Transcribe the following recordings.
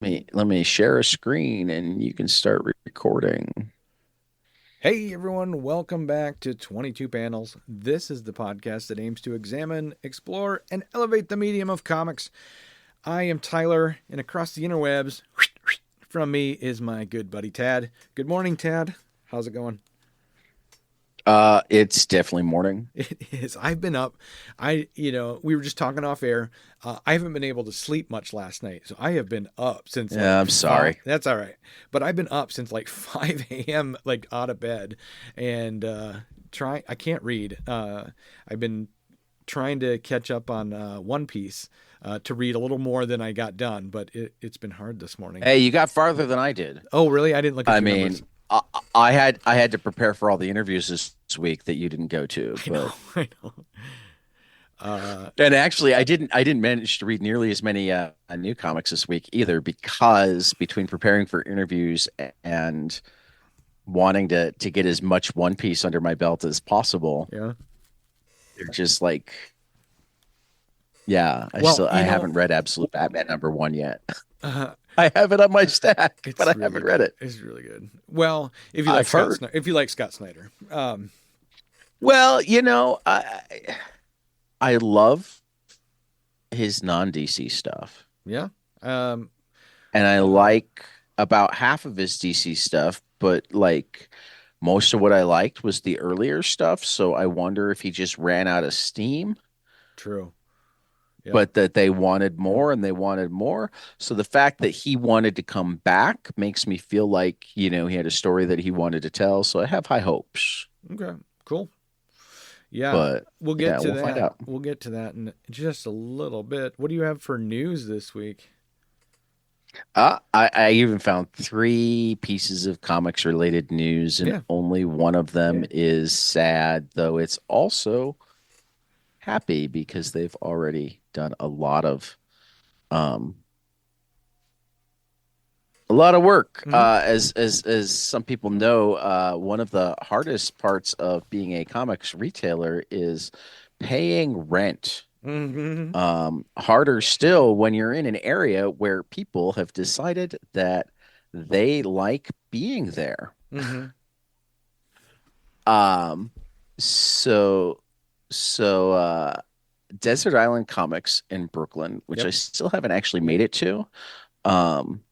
Let me share a screen and you can start recording. Hey everyone, welcome back to 22 Panels. This is the podcast that aims to examine, explore, and elevate the medium of comics. I am Tyler, and across the interwebs from me is my good buddy Tad. Good morning, Tad. How's it going? It's definitely morning. It is. I've been up. We were just talking off air. I haven't been able to sleep much last night, so I have been up since Yeah, like I'm five. sorry. That's all right, but I've been up since like 5 a.m. like out of bed, and try. I can't read. I've been trying to catch up on One Piece to read a little more than I got done, but it's been hard this morning. Hey, you got farther than I did. Oh, really? I didn't look I at your numbers. mean, I had to prepare for all the interviews this week that you didn't go to, I know. but I know. Uh, and actually I didn't manage to read nearly as many new comics this week either because between preparing for interviews and wanting to get as much One Piece under my belt as possible, yeah. they're just like yeah, Well, I haven't read Absolute Batman #1 yet. uh, I have it on my stack, but It's I really haven't read good. it. It's really good. Well, if you like I've Scott heard. Snyder, if you like Scott Snyder, Well, I love his non-DC stuff, yeah, um, and I uh, like about half of his DC stuff, but like most of what I liked was the earlier stuff, so I wonder if he just ran out of steam, true. Yep. but that they wanted more and they wanted more. So the fact that he wanted to come back makes me feel like, he had a story that he wanted to tell, so I have high hopes. Okay. Cool. Yeah, But we'll get yeah, to we'll find that. out. We'll get to that in just a little bit. What do you have for news this week? I even found three pieces of comics related news, and Yeah. only one of them is sad, though it's also happy because they've already done um a lot of work. Hmm. As some people know, one of the hardest parts of being a comics retailer is paying rent. Hmm. Harder still when you're in an area where people have decided that they like being there. Hmm. Um, so so Desert Island Comics in Brooklyn, which I Yep. still haven't actually made it to. Um,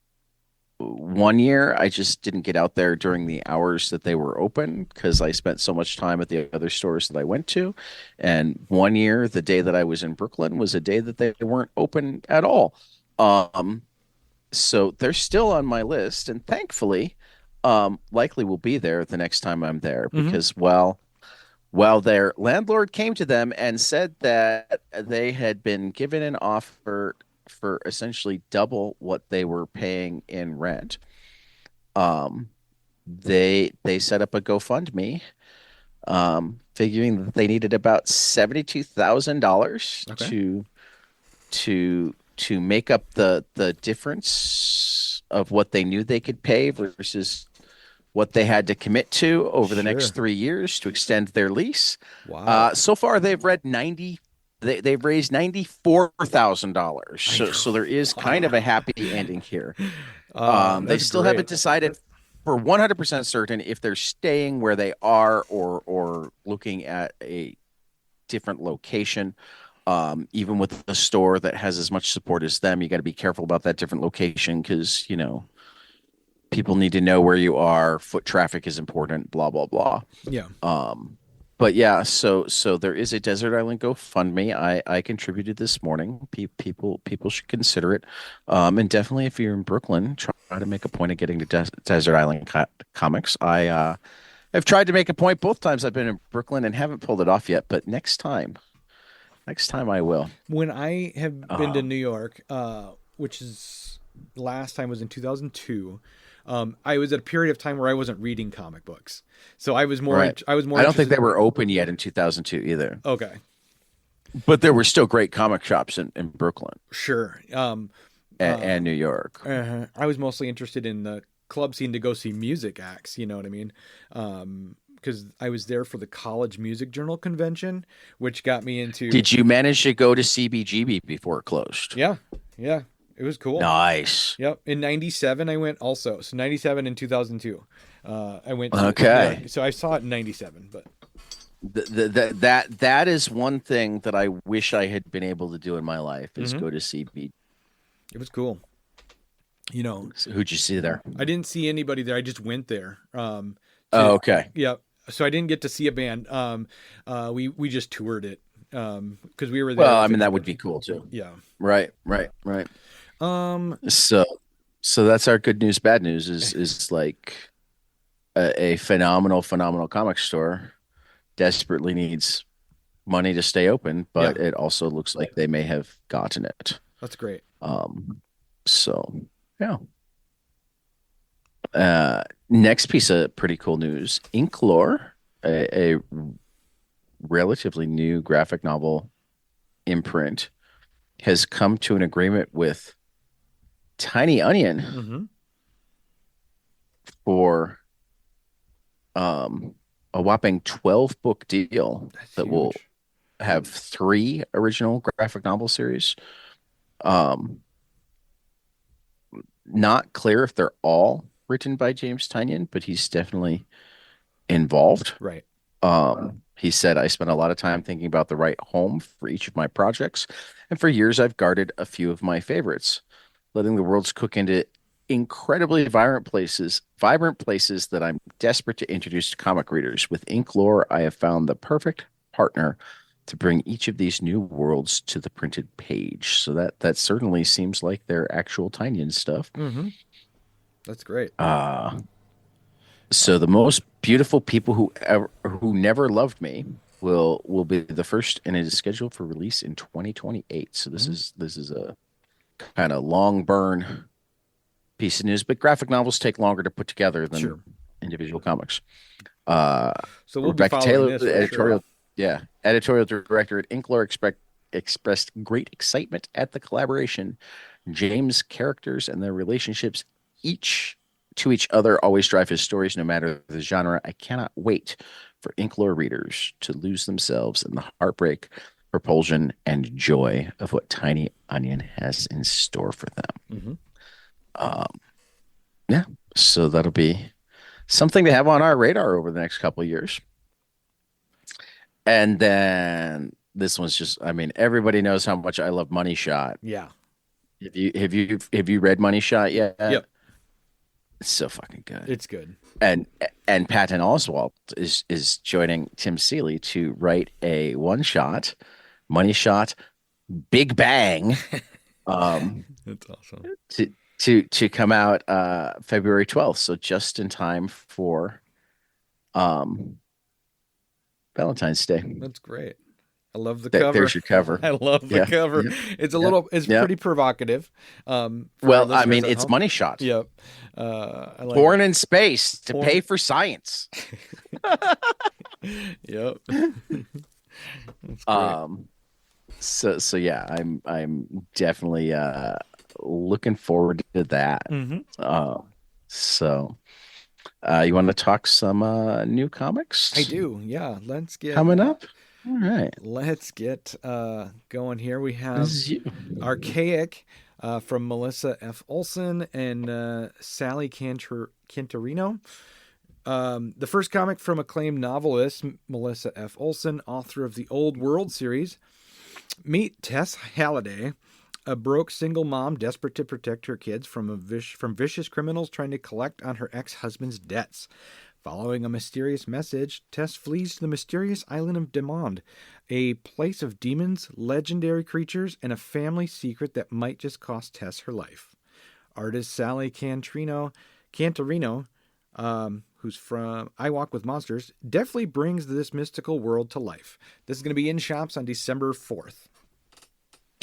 one year I just didn't get out there during the hours that they were open because I spent so much time at the other stores that I went to. And one year, the day that I was in Brooklyn was a day that they weren't open at all. Um, so they're still on my list, and thankfully, likely will be there the next time I'm there Hmm. because, well, their landlord came to them and said that they had been given an offer for essentially double what they were paying in rent. Um, they set up a GoFundMe, figuring that they needed about $72,000 Okay. to make up the difference of what they knew they could pay versus what they had to commit to over the next Sure. 3 years to extend their lease. Wow. So far, they've raised $94,000. I So there is know. kind of a happy ending here. They That's still great. haven't decided for 100% certain if they're staying where they are or looking at a different location. Even with a store that has as much support as them, you got to be careful about that different location because, people need to know where you are. Foot traffic is important, blah, blah, blah. Yeah. Um, but yeah, so there is a Desert Island GoFundMe. I contributed this morning. People should consider it. And definitely if you're in Brooklyn, try to make a point of getting to Desert Island Comics. I have tried to make a point both times I've been in Brooklyn and haven't pulled it off yet, but next time I will. When I have been to Um, New York, which is last time was in 2002, I was at a period of time where I wasn't reading comic books, so right. I was more I don't think they interested. were open yet in 2002 either, Okay, but there were still great comic shops in Brooklyn sure. and New York. I was mostly interested in the club scene to go see music acts. You know what I mean? Because I was there for the College Music Journal convention, which got me into Did you manage to go to CBGB before it closed? yeah, yeah. It was cool. Nice. Yep. In '97, I went also. So '97 and 2002, I went to. Yeah. Okay. So I saw it in '97, but That is one thing that I wish I had been able to do in my life is hmm go to see beat. it was cool. You know, So who'd you see there? I didn't see anybody there. I just went there. Oh, To okay. yeah. So I didn't get to see a band. We just toured it. Because we were there Well, I with a mean that group would of be people. cool too. Yeah. Right, right, right. Um. So so that's our good news, bad news is like a phenomenal, phenomenal comic store desperately needs money to stay open, Yeah. but it also looks like they may have gotten it. That's great. Um, so yeah. Next piece of pretty cool news: Inklore, a relatively new graphic novel imprint, has come to an agreement with Tiny Onion Mm-hmm. for a whopping 12 book deal That's that will huge. have three original graphic novel series. Um, Not clear if they're all written by James Tynion, but he's definitely involved. Right. He said, I spent a lot of time thinking about the right home for each of my projects, and for years I've guarded a few of my favorites, letting the worlds cook into incredibly vibrant places that I'm desperate to introduce to comic readers. With Inklore, I have found the perfect partner to bring each of these new worlds to the printed page. So that certainly seems like their actual Tynion stuff. Mm-hmm. That's great. Uh, so the most beautiful people who never loved me will be the first, and it is scheduled for release in 2028. So Mhm. this is a kind of long burn piece of news, but graphic novels take longer to put together than Sure. individual comics. Uh, So we'll be Rebecca following Taylor, this the for sure. editorial director at Inklore, expressed great excitement at the collaboration. James' characters and their relationships each to each other always drive his stories, no matter the genre. I cannot wait for Inklore readers to lose themselves in the heartbreak, propulsion, and joy of what Tiny Onion has in store for them. Mm-hmm. Um, yeah, so that'll be something to have on our radar over the next couple of years. And then this one's just, I mean, everybody knows how much I love Money Shot. Yeah. Have you read Money Shot yet? Yep. It's so fucking good. It's good. And and Patton Oswalt is joining Tim Seeley to write a one shot, Money Shot, Big Bang, um, That's awesome. to to come out February 12th. So just in time for um Valentine's Day. That's great. I love the There's cover. your cover. I love the Yeah. cover. Yep. It's a Yep. little. It's Yep. pretty provocative. For our Well, I listeners mean, at it's home. Money Shot. Yep. I like it. Born in space to Porn. pay for science. Yep. That's great. Um, so yeah, I'm definitely looking forward to that. Mm-hmm. Uh, so you want to talk some new I comics do. Yeah. coming up? All right, Let's get going here. We this have is you. Archaic from Melissa F. Olson and Sally Cantorino. The first comic from acclaimed novelist Melissa F. Olson, author of the Old World series. Meet Tess Halliday, a broke single mom desperate to protect her kids from vicious criminals trying to collect on her ex-husband's debts. Following a mysterious message, Tess flees to the mysterious island of Demond, a place of demons, legendary creatures, and a family secret that might just cost Tess her life. Artist Sally Cantorino, who's from I Walk with Monsters, definitely brings this mystical world to life. This is going to be in shops on December 4th.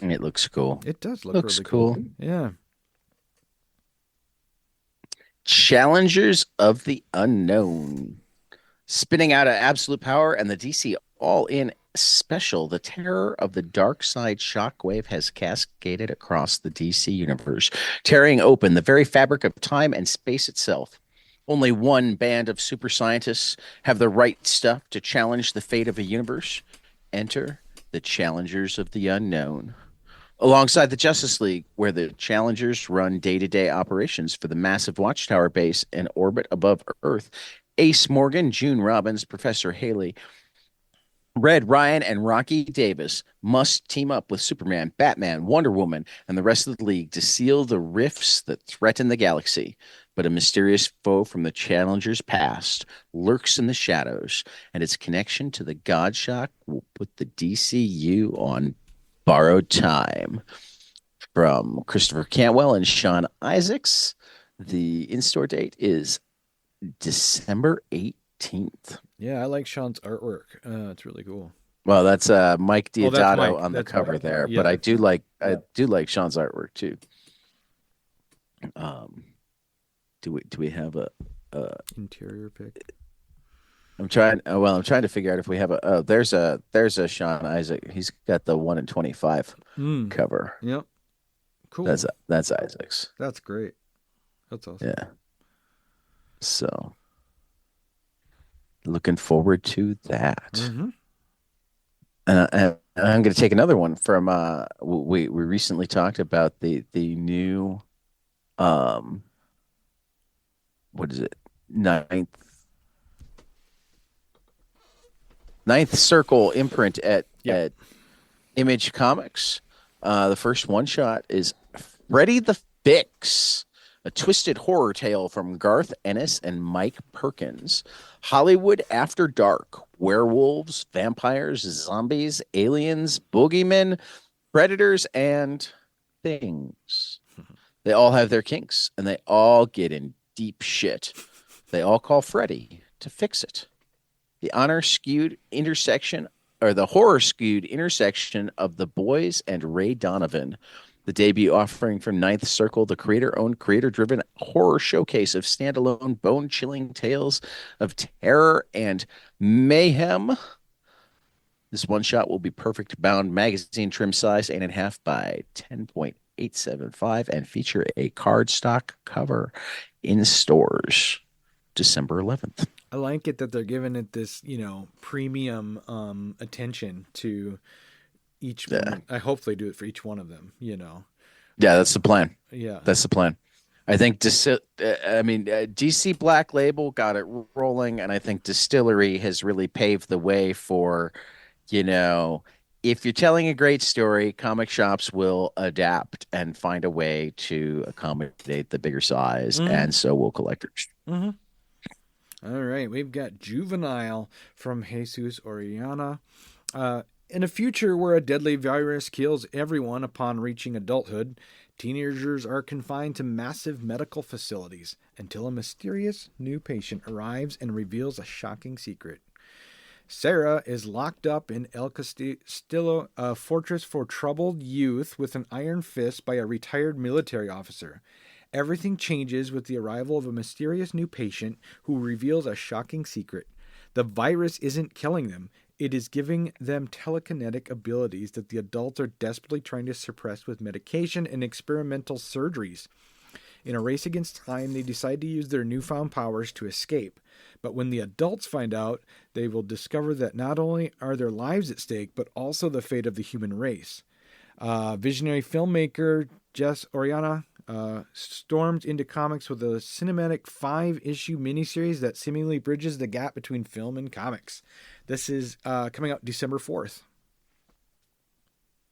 It looks cool. It does look Looks really cool. cool. Yeah. Challengers of the Unknown. Spinning out of absolute power and the DC All In special, the terror of the dark side shockwave has cascaded across the DC universe, tearing open the very fabric of time and space itself. Only one band of super scientists have the right stuff to challenge the fate of a universe. Enter the Challengers of the Unknown. alongside the Justice League, where the Challengers run day-to-day operations for the massive Watchtower base in orbit above Earth. Ace Morgan, June Robbins, Professor Haley, Red Ryan, and Rocky Davis must team up with Superman, Batman, Wonder Woman, and the rest of the League to seal the rifts that threaten the galaxy. But a mysterious foe from the Challenger's past lurks in the shadows, and its connection to the Godshock will put the DCU on borrowed time. From Christopher Cantwell and Sean Isaacs. The in-store date is December 18th. Yeah, I like Sean's artwork. It's really cool. Well, that's Mike Oh, that's Diodato Mike. on the That's cover Mike. there, but Yeah. I do like Sean's artwork too. Um, do we have uh Interior pick. I'm trying to figure out if we have there's a Sean Isaac. He's got the 1 in 25 Mm. cover. Yep. Cool. That's Isaac's. That's great. That's awesome. Yeah. So looking forward to that. Mm-hmm. And I'm going to take another one from we recently talked about the new um what is it, ninth circle imprint at Yep. Image Comics. The first one shot is Freddy the Fix, a twisted horror tale from Garth Ennis and Mike Perkins. Hollywood After Dark, werewolves, vampires, zombies, aliens, boogeymen, predators, and things. They all have their kinks, and they all get in deep shit. They all call Freddy to fix it. The honor skewed intersection or the horror skewed intersection of The Boys and Ray Donovan. The debut offering from Ninth Circle, the creator owned, creator driven horror showcase of standalone bone chilling tales of terror and mayhem. This one shot will be perfect bound magazine trim size, 8.5 by 10.875, and feature a cardstock cover in stores December 11th. I like it that they're giving it this, premium attention to each Yeah. one. I hope they do it for each one of them. Yeah, that's the plan. Yeah. That's the plan. I think DC Black Label got it rolling, and I think Distillery has really paved the way for, you know, if you're telling a great story, comic shops will adapt and find a way to accommodate the bigger size, Mm-hmm. and so will collectors. Mm-hmm. All right. We've got Juvenile from Jesus Oriana. In a future where a deadly virus kills everyone upon reaching adulthood, teenagers are confined to massive medical facilities until a mysterious new patient arrives and reveals a shocking secret. Sarah is locked up in El Castillo, a fortress for troubled youth, with an iron fist by a retired military officer. Everything changes with the arrival of a mysterious new patient who reveals a shocking secret. The virus isn't killing them, it is giving them telekinetic abilities that the adults are desperately trying to suppress with medication and experimental surgeries. In a race against time, they decide to use their newfound powers to escape. But when the adults find out, they will discover that not only are their lives at stake, but also the fate of the human race. Visionary filmmaker Jess Oriana stormed into comics with a cinematic 5-issue miniseries that seemingly bridges the gap between film and comics. This is coming out December 4th.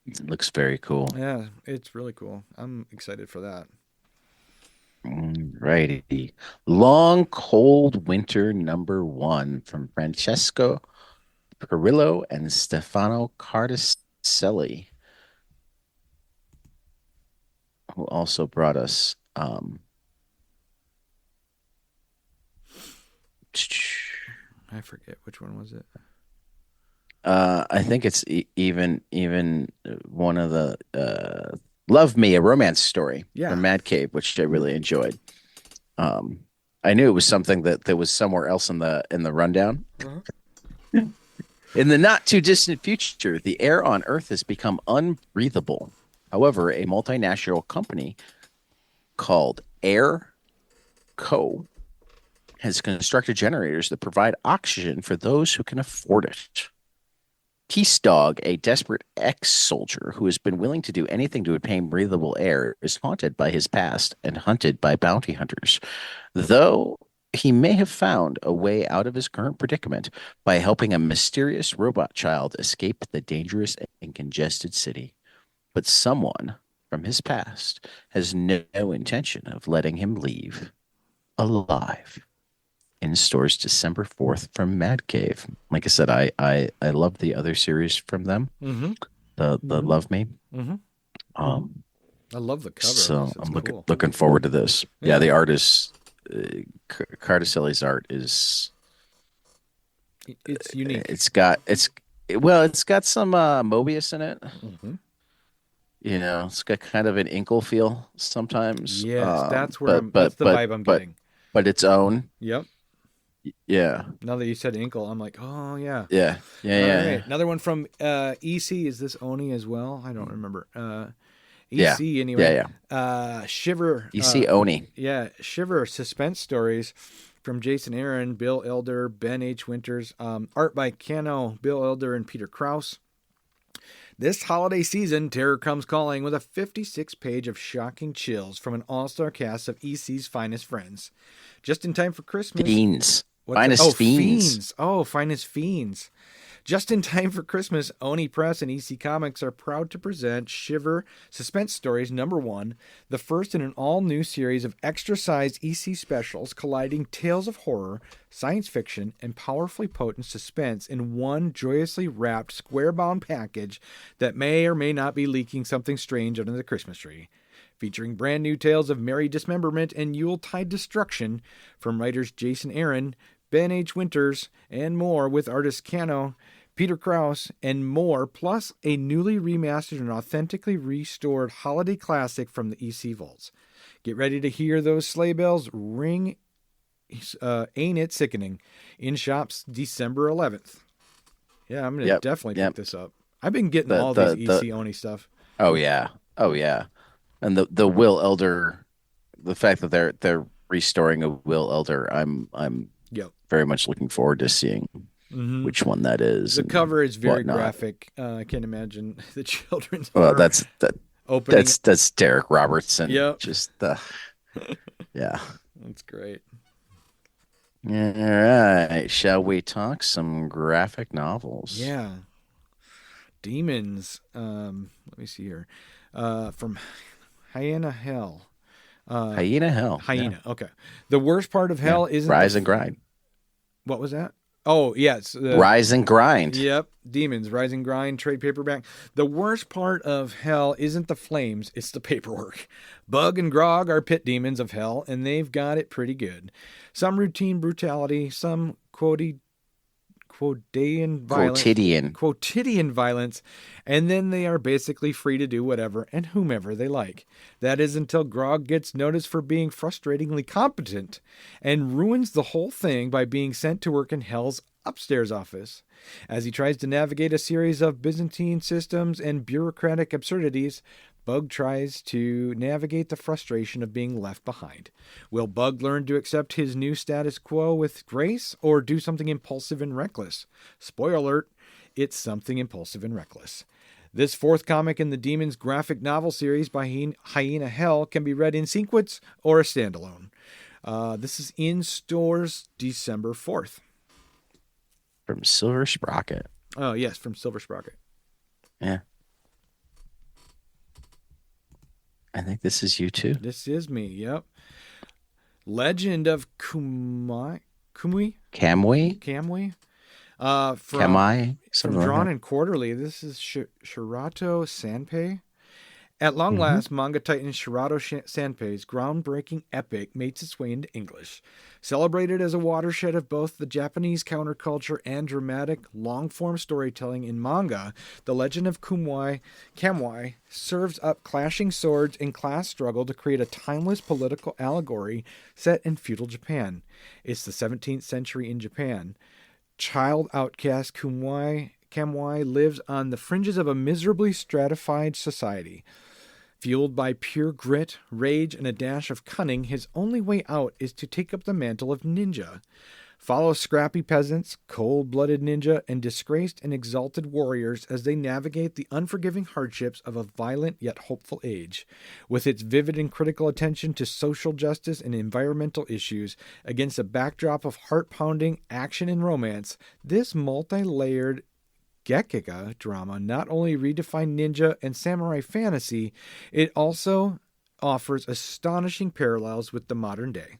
It looks very cool. Yeah, it's really cool. I'm excited for that. Righty. Long Cold Winter #1 from Francesco Perillo and Stefano Cardicelli, who also brought us I forget which one was it. I think it's even one of the Love Me, a romance story Yeah. from Mad Cave, which I really enjoyed. Um, I knew it was something that was somewhere else in the rundown. In the not too distant future, the air on Earth has become unbreathable. However, a multinational company called Air Co has constructed generators that provide oxygen for those who can afford it. Peace Dog, a desperate ex-soldier who has been willing to do anything to obtain breathable air, is haunted by his past and hunted by bounty hunters. Though he may have found a way out of his current predicament by helping a mysterious robot child escape the dangerous and congested city. But someone from his past has no intention of letting him leave alive. In stores December 4th from Mad Cave. Like I said, I love the other series from them, Mm-hmm. the Mm-hmm. Love Me. Mm-hmm. Um, I love the cover of so this. It's I'm cool. looking forward to this. Yeah, Yeah. the artist Cardicelli's art is It's unique. it's got some Mobius in it. Mm-hmm. It's got kind of an inkle feel sometimes. Yes, that's where that's the vibe I'm getting. But its own. Yep. Yeah. Now that you said inkle, I'm like, oh yeah. Yeah. Yeah. All Yeah. right. Yeah. Another one from EC. Is this Oni as well? I don't remember. Yeah. EC anyway. Yeah. Yeah. Shiver. You see Oni. Yeah, Shiver suspense stories from Jason Aaron, Bill Elder, Ben H. Winters. Art by Cano, Bill Elder, and Peter Krause. This holiday season, terror comes calling with a 56-page of shocking chills from an all-star cast of EC's finest friends. Just in time for Christmas. Fiends. What's Finest that? Oh, fiends. Oh, finest fiends. Just in time for Christmas, Oni Press and EC Comics are proud to present Shiver Suspense Stories #1, the first in an all-new series of extra-sized EC specials colliding tales of horror, science fiction, and powerfully potent suspense in one joyously wrapped, square-bound package that may or may not be leaking something strange under the Christmas tree. Featuring brand new tales of merry dismemberment and Yuletide destruction from writers Jason Aaron, Ben H. Winters, and more, with artists Cano, Peter Krause, and more, plus a newly remastered and authentically restored holiday classic from the EC Vaults. Get ready to hear those sleigh bells ring. Ain't it sickening? In shops December 11th. Yeah, I'm going to definitely pick this up. I've been getting all these EC Oni stuff. Oh, yeah. Oh, yeah. And the Will Elder, the fact that they're restoring a Will Elder, I'm very much looking forward to seeing which one that is. The cover is very graphic. I can't imagine the children's. Well, opening. That's Derek Robertson. Yep. Yeah. That's great. All right. Shall we talk some graphic novels? Yeah. Demons. Let me see here. From Hyena Hell. Hyena Hell. Hyena. Yeah. Okay. The worst part of hell isn't Rise and Grind. What was that? Oh, yes. Rise and Grind. Yep. Demons. Rise and Grind. Trade paperback. The worst part of hell isn't the flames. It's the paperwork. Bug and Grog are pit demons of hell, and they've got it pretty good. Some routine brutality, some quotidian violence, and then they are basically free to do whatever and whomever they like. That is until Grog gets noticed for being frustratingly competent and ruins the whole thing by being sent to work in Hell's upstairs office. As he tries to navigate a series of Byzantine systems and bureaucratic absurdities, Bug tries to navigate the frustration of being left behind. Will Bug learn to accept his new status quo with grace, or do something impulsive and reckless? Spoiler alert, it's something impulsive and reckless. This fourth comic in the Demons graphic novel series by Hyena Hell can be read in sequence or a standalone. This is in stores December 4th. From Silver Sprocket. Oh, yes, from Silver Sprocket. Yeah. I think this is you too. This is me, yep. Legend of Kamui? Kamui? From Drawn and Quarterly. This is Shirato Sanpei. At long last, manga titan Shirato Sanpei's groundbreaking epic makes its way into English. Celebrated as a watershed of both the Japanese counterculture and dramatic, long-form storytelling in manga, The Legend of Kamui serves up clashing swords and class struggle to create a timeless political allegory set in feudal Japan. It's the 17th century in Japan. Child outcast Kamui lives on the fringes of a miserably stratified society. Fueled by pure grit, rage, and a dash of cunning, his only way out is to take up the mantle of ninja. Follow scrappy peasants, cold blooded ninja, and disgraced and exalted warriors as they navigate the unforgiving hardships of a violent yet hopeful age. With its vivid and critical attention to social justice and environmental issues against a backdrop of heart pounding action and romance, this multi layered Gekiga drama not only redefined ninja and samurai fantasy, it also offers astonishing parallels with the modern day.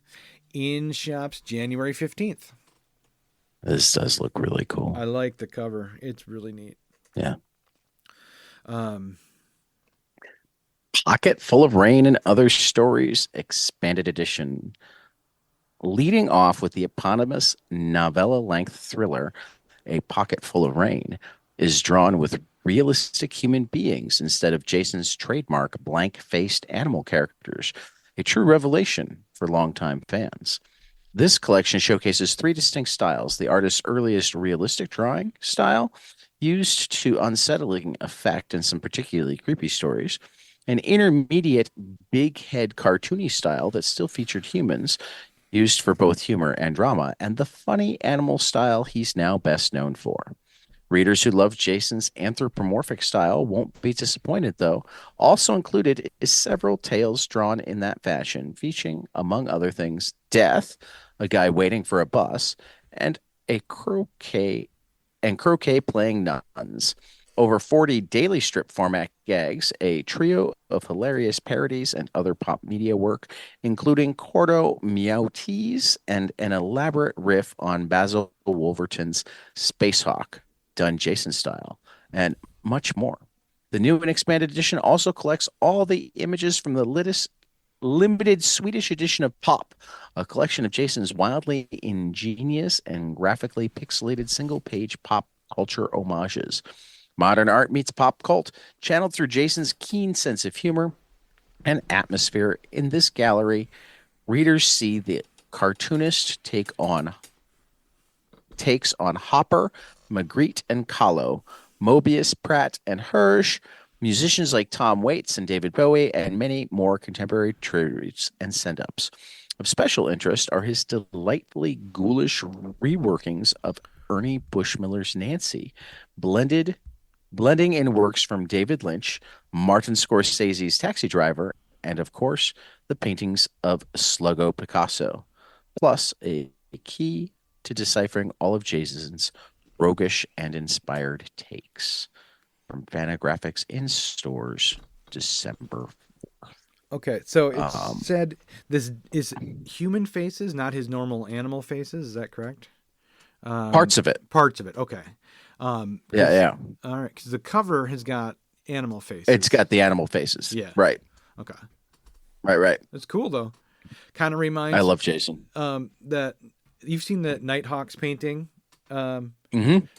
In shops January 15th. This does look really I cool. like the cover. It's really neat. Yeah. Um, Pocket Full of Rain and Other Stories, expanded edition. Leading off with the eponymous novella length thriller, A Pocket Full of Rain, is drawn with realistic human beings instead of Jason's trademark blank faced animal characters, a true revelation for longtime fans. This collection showcases three distinct styles: the artist's earliest realistic drawing style, used to unsettling effect in some particularly creepy stories, an intermediate big head cartoony style that still featured humans, used for both humor and drama, and the funny animal style he's now best known for. Readers who love Jason's anthropomorphic style won't be disappointed, though. Also included is several tales drawn in that fashion, featuring, among other things, death, a guy waiting for a bus, and a croquet playing nuns. Over 40 daily strip format gags, a trio of hilarious parodies and other pop media work, including Cordo Meowtees and an elaborate riff on Basil Wolverton's Space Hawk, done Jason style, and much more. The new and expanded edition also collects all the images from the limited Swedish edition of Pop, a collection of Jason's wildly ingenious and graphically pixelated single page pop culture homages. Modern art meets pop cult, channeled through Jason's keen sense of humor and atmosphere. In this gallery, readers see the cartoonist takes on Hopper, Magritte, and Kahlo, Mobius, Pratt, and Hirsch, musicians like Tom Waits and David Bowie, and many more contemporary tributes and send-ups. Of special interest are his delightfully ghoulish reworkings of Ernie Bushmiller's Nancy, blending in works from David Lynch, Martin Scorsese's Taxi Driver, and of course, the paintings of Sluggo Picasso, plus a key to deciphering all of Jason's roguish and inspired takes. From Fantagraphics in stores December. okay, so it Um, said this is human faces, not his normal animal faces. Is that correct? Parts of it. Parts of it. Okay. Yeah, 'Cause yeah. all right, because the cover has got animal It's faces. got the animal faces. Yeah. Right. Okay. Right, right. That's cool though. Kind of I reminds love Jason. that you've seen the Nighthawks painting. Hmm.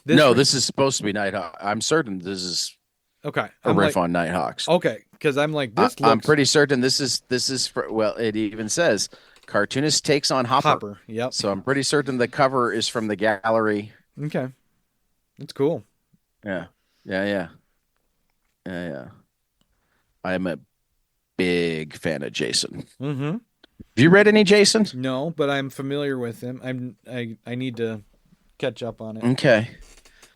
This No, re- this is supposed to be Nighthawk. I'm certain this is okay. a I'm riff like on Nighthawks. okay, because I'm like I, this I'm looks pretty certain this is for, well, it even says cartoonist takes on Hopper. Hopper. Yep. So I'm pretty certain the cover is from the gallery. Okay. That's cool. Yeah. Yeah, yeah. Yeah, yeah. I'm a big fan of Jason. Have Mm-hmm. you read any Jason? No, but I'm familiar with him. I need to catch up on it. Okay.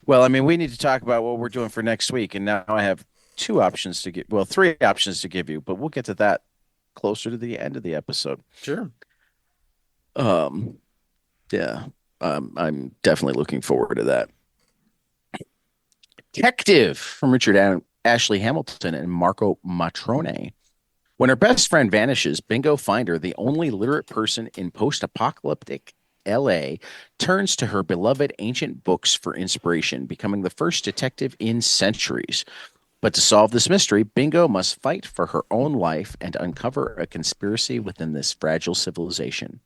Well, I mean, we need to talk about what we're doing for next week, and now I have two options to give, well, three options to give you, but we'll get to that closer to the end of the episode. Sure. Um, yeah, I'm definitely looking forward to that. Detective from Ashley Hamilton and Marco Matrone. When her best friend vanishes, Bingo Finder, the only literate person in post-apocalyptic LA, turns to her beloved ancient books for inspiration, becoming the first detective in centuries. But to solve this mystery, Bingo must fight for her own life and uncover a conspiracy within this fragile civilization.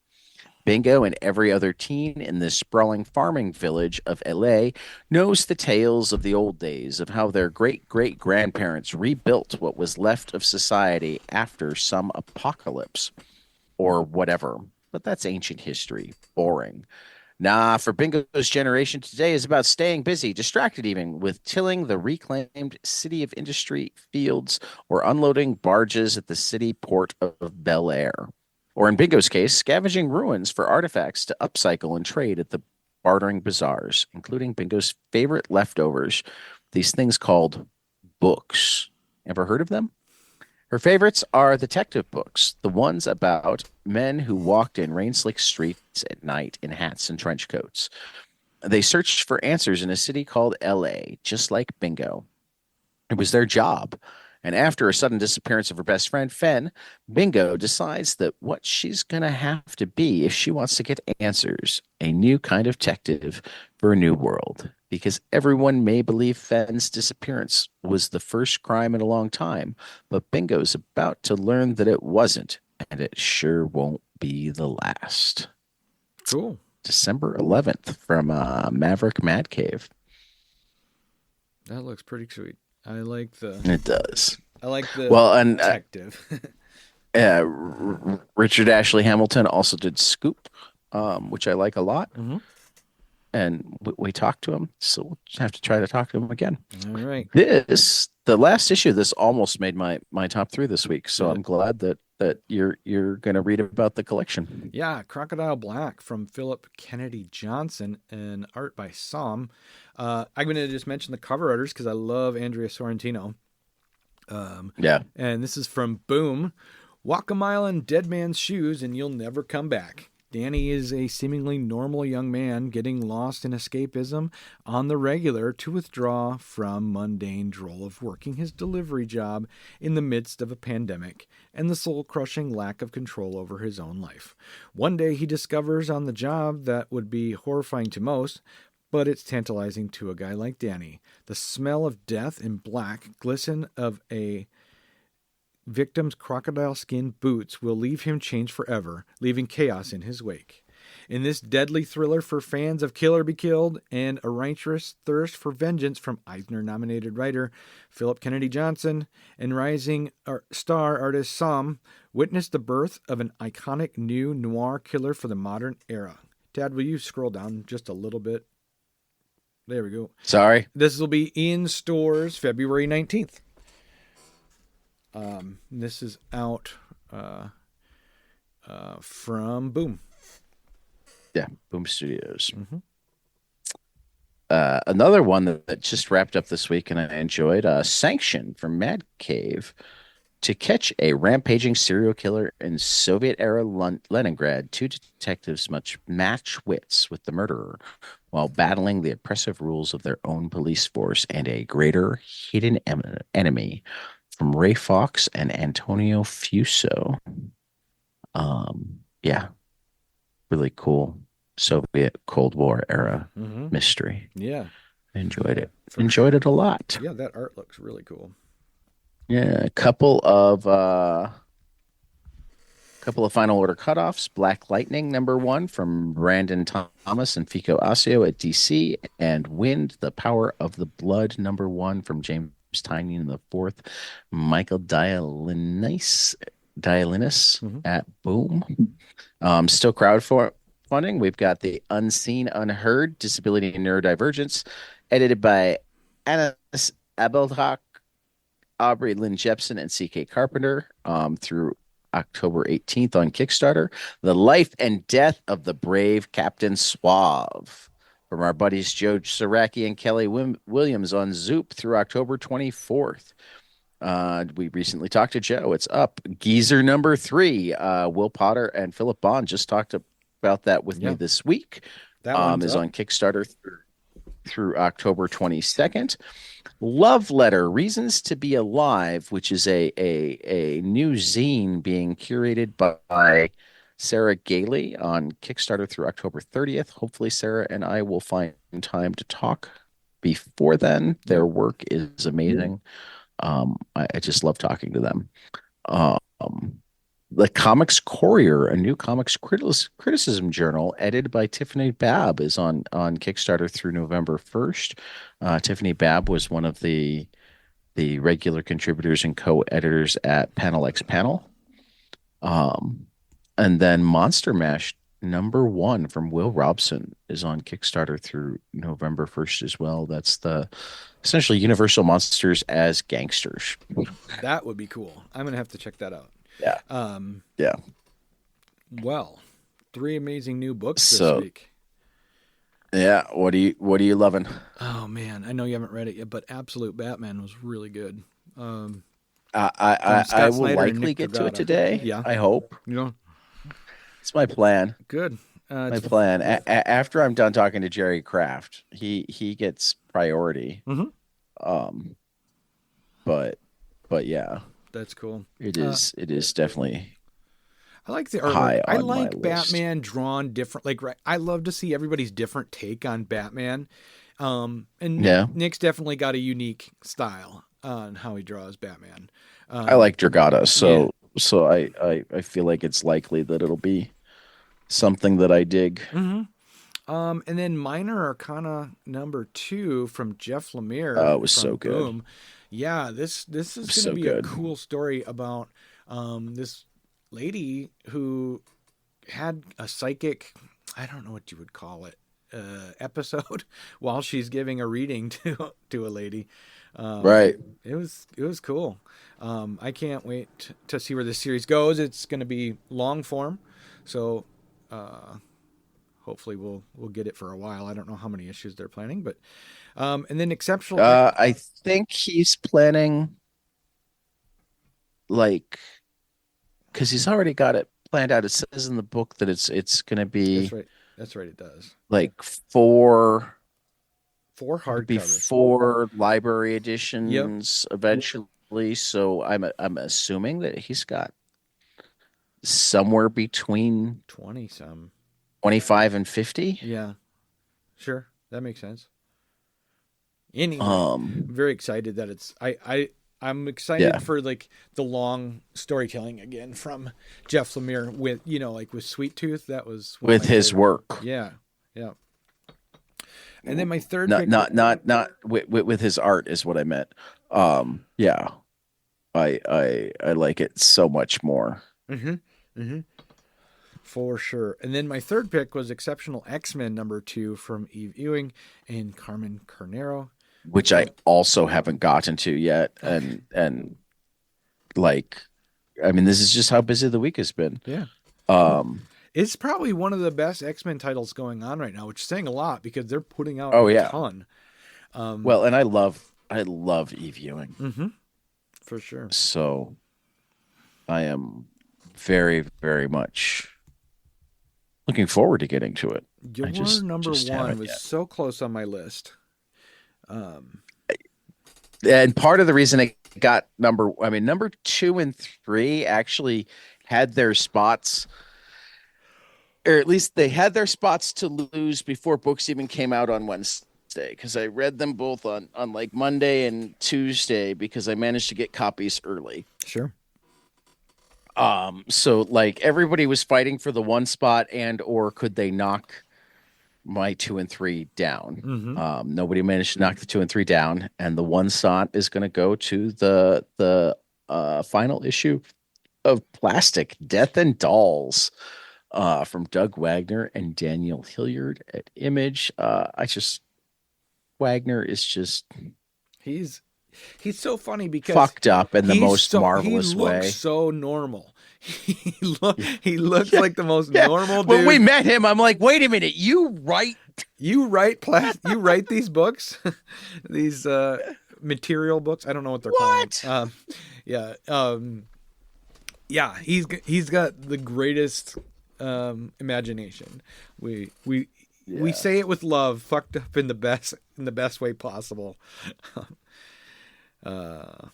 Bingo and every other teen in this sprawling farming village of LA knows the tales of the old days of how their great great grandparents rebuilt what was left of society after some apocalypse or whatever. But that's ancient history. Boring. Nah, for Bingo's generation, today is about staying busy, distracted even, with tilling the reclaimed city of industry fields or unloading barges at the city port of Bel Air. Or in Bingo's case, scavenging ruins for artifacts to upcycle and trade at the bartering bazaars, including Bingo's favorite leftovers, these things called books. Ever heard of them? Her favorites are detective books, the ones about men who walked in rain-slicked streets at night in hats and trench coats. They searched for answers in a city called LA, just like Bingo. It was their job. And after a sudden disappearance of her best friend, Fen, Bingo decides that what she's going to have to be if she wants to get answers, a new kind of detective for a new world. Because everyone may believe Fen's disappearance was the first crime in a long time, but Bingo's about to learn that it wasn't, and it sure won't be the last. Cool. December 11th from Maverick Mad Cave. That looks pretty sweet. I like the It does. I like the Well, and detective. Richard Ashley Hamilton also did Scoop, which I like a lot. Mm-hmm. And we talked to him, so we'll have to try to talk to him again. All right. The last issue of this almost made my top three this week, so Did it? I'm glad that you're going to read about the collection. Yeah, Crocodile Black from Philip Kennedy Johnson and art by Som. I'm going to just mention the cover arters because I love Andrea Sorrentino. Yeah, And this is from Boom. Walk a mile in dead man's shoes and you'll never come back. Danny is a seemingly normal young man getting lost in escapism on the regular to withdraw from mundane droll of working his delivery job in the midst of a pandemic and the soul-crushing lack of control over his own life. One day he discovers on the job that would be horrifying to most, but it's tantalizing to a guy like Danny. The smell of death and black glisten of a victim's crocodile skin boots will leave him changed forever, leaving chaos in his wake. In this deadly thriller for fans of Kill or Be Killed and a righteous thirst for vengeance from Eisner-nominated writer Philip Kennedy Johnson and rising star artist Som, witness the birth of an iconic new noir killer for the modern era. Dad, will you scroll down just a little bit? There we go. sorry. This will be in stores February 19th. This is out from Boom. Yeah, Boom Studios. Mm-hmm. Another one that just wrapped up this week and I enjoyed, Sanction from Mad Cave. To catch a rampaging serial killer in Soviet-era Leningrad, two detectives must match wits with the murderer while battling the oppressive rules of their own police force and a greater hidden enemy from Ray Fox and Antonio Fuso. Yeah, really cool Soviet Cold War era Mm-hmm. mystery. Yeah. Enjoyed it. For Enjoyed it a lot. Yeah, that art looks really cool. Yeah, a couple of final order cutoffs. Black Lightning #1 from Brandon Thomas and Fico Asio at DC, and Wind, The Power of the Blood #1 from James Tynion the fourth, Michael Dialinis Mm-hmm. at Boom. Still crowdfunding. We've got the Unseen Unheard Disability and Neurodivergence, edited by Anas Abelhak, Aubrey Lynn Jepson, and C.K. Carpenter, through October 18th on Kickstarter. The Life and Death of the Brave Captain Suave from our buddies Joe Saraki and Kelly Williams on Zoop through October 24th. We recently talked to Joe. It's up. Geezer #3. Will Potter and Philip Bond just talked about that with me Yeah, this week. that one's Is up. on Kickstarter through October 22nd. Love Letter, Reasons to Be Alive, which is a new zine being curated by Sarah Gailey on Kickstarter through October 30th. Hopefully, Sarah and I will find time to talk before then. Their Yep. work is amazing. I just love talking to them. Um, the Comics Courier, a new comics criticism journal edited by Tiffany Babb, is on Kickstarter through November 1st. Tiffany Babb was one of the regular contributors and co-editors at Panel X Panel. And then Monster Mash #1 from Will Robson is on Kickstarter through November 1st as well. That's the essentially Universal Monsters as gangsters. That would be cool. I'm gonna have to check that out. Yeah. Um, Yeah. Well, three amazing new books this So week. yeah, what are you loving? Oh man, I know you haven't read it yet, but Absolute Batman was really good. Um, I from I Scott will Snyder and likely Nick get to it Dragotta. today. Yeah, I hope. you know, It's my plan. good. My It's plan. After I'm done talking to Jerry Kraft, he gets priority. mm-hmm, Um, but but yeah, that's cool. it Uh, is definitely I like the artwork. high I on my like list. Batman drawn different. Like, right, I love to see everybody's different take on Batman. And Yeah, Nick's definitely got a unique style on how he draws Batman. I Um, like Dragata, yeah. so I feel like it's likely that it'll be something that I dig. hmm and then Minor Arcana #2 from Jeff Lemire It was so from good. Boom. Yeah, this It is was going to so be a good. cool story about this lady who had a psychic, I don't know what you would call it, episode while she's giving a reading to a lady. Um, Right. it was cool. I can't wait to see where this series goes. It's going to be long form, so uh, hopefully we'll get it for a while. I don't know how many issues they're planning, but and then exceptional. I think he's planning like because he's already got it planned out. It says in the book that it's gonna That's be right. That's right. It does. like four Four it'll be hardcovers. four library Yep. editions eventually. So I'm assuming that he's got somewhere between 20 some. 25 and 50. Yeah. Sure. That makes sense. Anyway, I'm Um, very excited that I'm yeah, excited for like the long storytelling again from Jeff Lemire with like with Sweet Tooth. That was one of with my his favorite. work. Yeah, yeah. And then my third Not pick. with his art is what I meant. Yeah, I like it so much more. Mm-hmm, mm-hmm, for sure. And then my third pick was Exceptional X-Men #2 from Eve Ewing and Carmen Carnero. Which I Uh, also haven't gotten to yet. okay. And like, I mean, this is just how busy the week has been. Yeah. Um, It's probably one of the best X-Men titles going on right now, which is saying a lot because they're putting out oh a yeah. ton. Um, Well, and I love Eve Ewing. mm-hmm, for sure. So I am very, very much looking forward to getting to it. I Your just #1 haven't was yet. so close on my list. Um, And part of the reason it got number two and three actually had their spots, or at least they had their spots to lose before books even came out on Wednesday. Because I read them both on like Monday and Tuesday because I managed to get copies early. sure. So like everybody was fighting for the one spot and or could they knock my two and three down. Mm-hmm. Nobody managed to knock the two and three down, and the one shot is going to go to the final issue of Plastic Death and Dolls from Doug Wagner and Daniel Hilliard at Image. I just Wagner is just He's he's so funny because fucked up in the most he marvelous looks way. so normal. He looks Yeah, like the most yeah. normal When we dude. met him, I'm like, wait a minute, you write? You write these books, these material books. I don't know what they're called. What? Yeah. Yeah, he's got the greatest imagination. We Yeah. say it with love, fucked up in the best way possible. uh,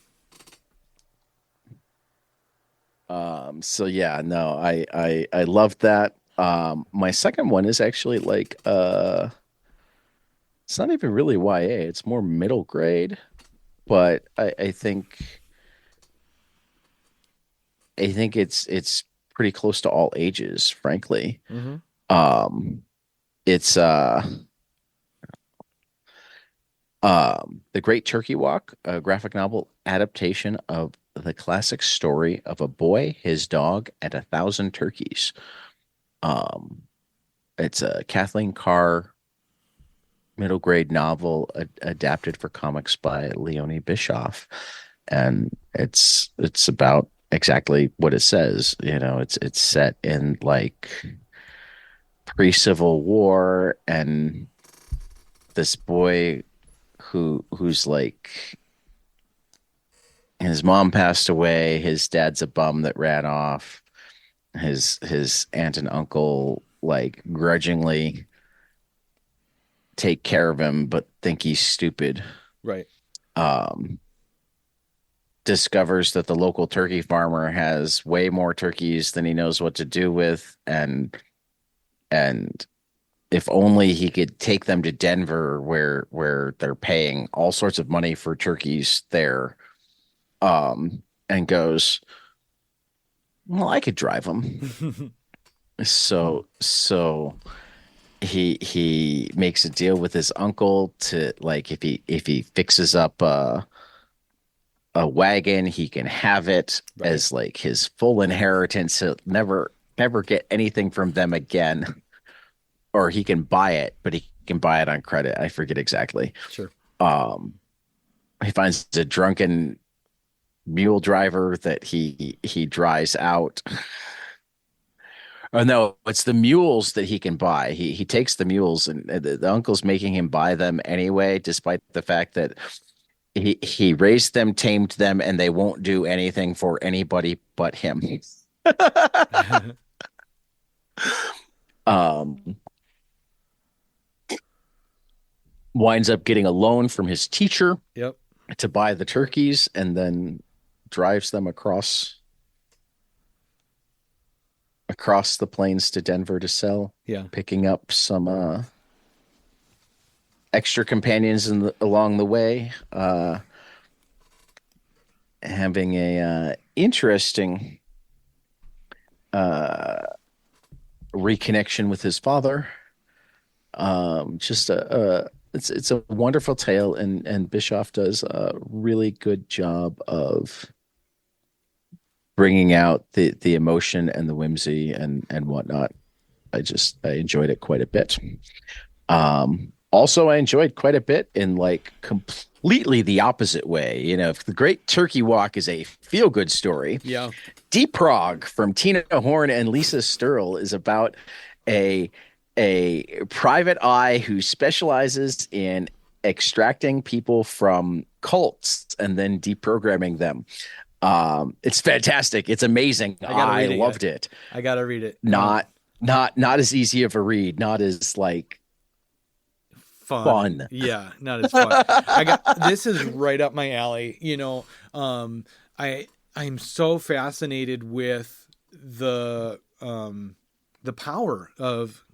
So yeah, no, I love that. My second one is actually like it's not even really YA, it's more middle grade, but I think it's pretty close to all ages, frankly. mhm. Um it's The Great Turkey Walk, a graphic novel adaptation of the classic story of a boy, his dog, and 1,000 turkeys. Um, it's a Kathleen Carr middle grade novel adapted for comics by Leonie Bischoff, and it's about exactly what it says. It's set in like pre-Civil War, and this boy who's like his mom passed away, his dad's a bum that ran off, his aunt and uncle like grudgingly take care of him but think he's stupid. Right. Um, discovers that the local turkey farmer has way more turkeys than he knows what to do with, and if only he could take them to Denver where they're paying all sorts of money for turkeys there. And goes, well, I could drive them. So he makes a deal with his uncle to like if he fixes up a wagon, he can have it Right. as like his full inheritance. He'll never get anything from them again, or he can buy it, but he can buy it on credit. I forget exactly. Sure. Um, he finds a drunken mule driver that he dries out. Oh no, it's the mules that he can buy. He takes the mules, and the uncle's making him buy them anyway, despite the fact that he raised them, tamed them, and they won't do anything for anybody but him. Um, winds up getting a loan from his teacher Yep. to buy the turkeys, and then drives them across the plains to Denver to sell, Yeah. picking up some extra companions along the way, having a interesting uh, reconnection with his father. Just it's a wonderful tale, and Bischoff does a really good job of bringing out the emotion and the whimsy and whatnot. I enjoyed it quite a bit. Also, I enjoyed quite a bit in like completely the opposite way. If the Great Turkey Walk is a feel good story, Yeah. Deep Prog from Tina Horn and Lisa Sturl is about a a private eye who specializes in extracting people from cults and then deprogramming them. It's fantastic. It's amazing. I gotta I read it yet. loved it. I gotta read it. Not not as easy of a read, not as like Fun. fun. Yeah, not as fun. I got this is right up my alley. I'm so fascinated with the power of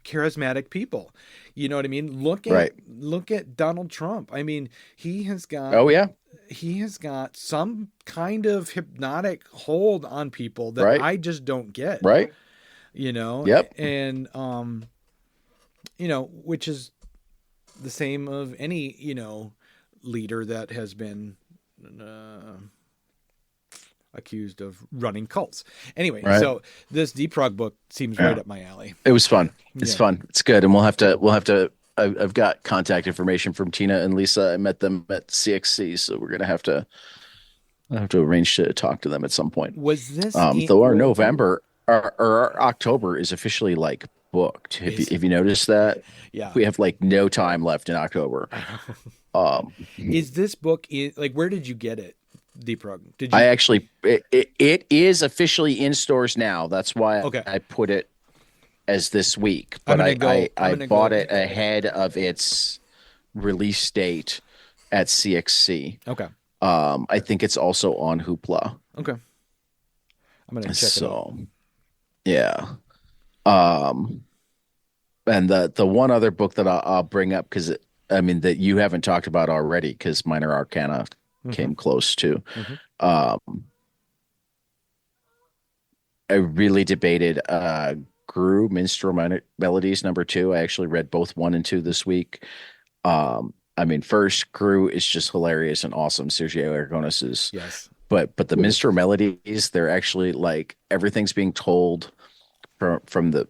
charismatic people. You know what I mean? Right. Look at Donald Trump. I mean, Oh yeah. he has got some kind of hypnotic hold on people that Right. I just don't get. Right. Yep. And which is the same of any, leader that has been uh, accused of running cults. Anyway, Right. so this Deep Prog book seems right Yeah. up my alley. It was fun. It's Yeah. fun. It's good. And we'll have to I've got contact information from Tina and Lisa. I met them at CXC, so we're gonna have to arrange to talk to them at some point. Was this Though our November or our October is officially like booked. Have you noticed that? yeah. We have like no time left in October. Um, Is this book like where did you get it? Deep Prog. Did I you actually it is officially in stores now. That's why Okay. I put it as this week. I'm But gonna go I bought it ahead of its release date at CXC. Okay. I think it's also on Hoopla. Okay. I'm gonna check it out. So yeah. Um, and the one other book that I'll bring up because I mean that you haven't talked about already because Minor Arcana Mm-hmm. came close too. Mm-hmm. Um, I really debated Gru Minstrel Melodies #2. I actually read both 1 and 2 this week. I mean, first Gru is just hilarious and awesome. Sergio Aragonis is, Yes. but the Minstrel Melodies, they're actually like everything's being told from the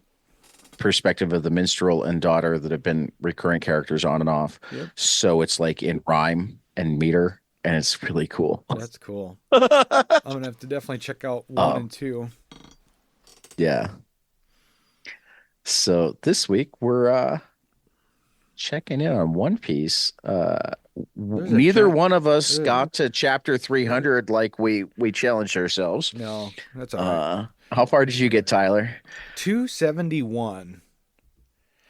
perspective of the minstrel and daughter that have been recurring characters on and off. Yep. So it's like in rhyme and meter. and it's really cool. That's cool. I'm gonna have to definitely check out one Um, and two. yeah. So this week we're checking in on One Piece. There's a Neither chap. one of us Uh, got to chapter 300 like we challenged ourselves. no, that's all right. How far did you get, Tyler? 271.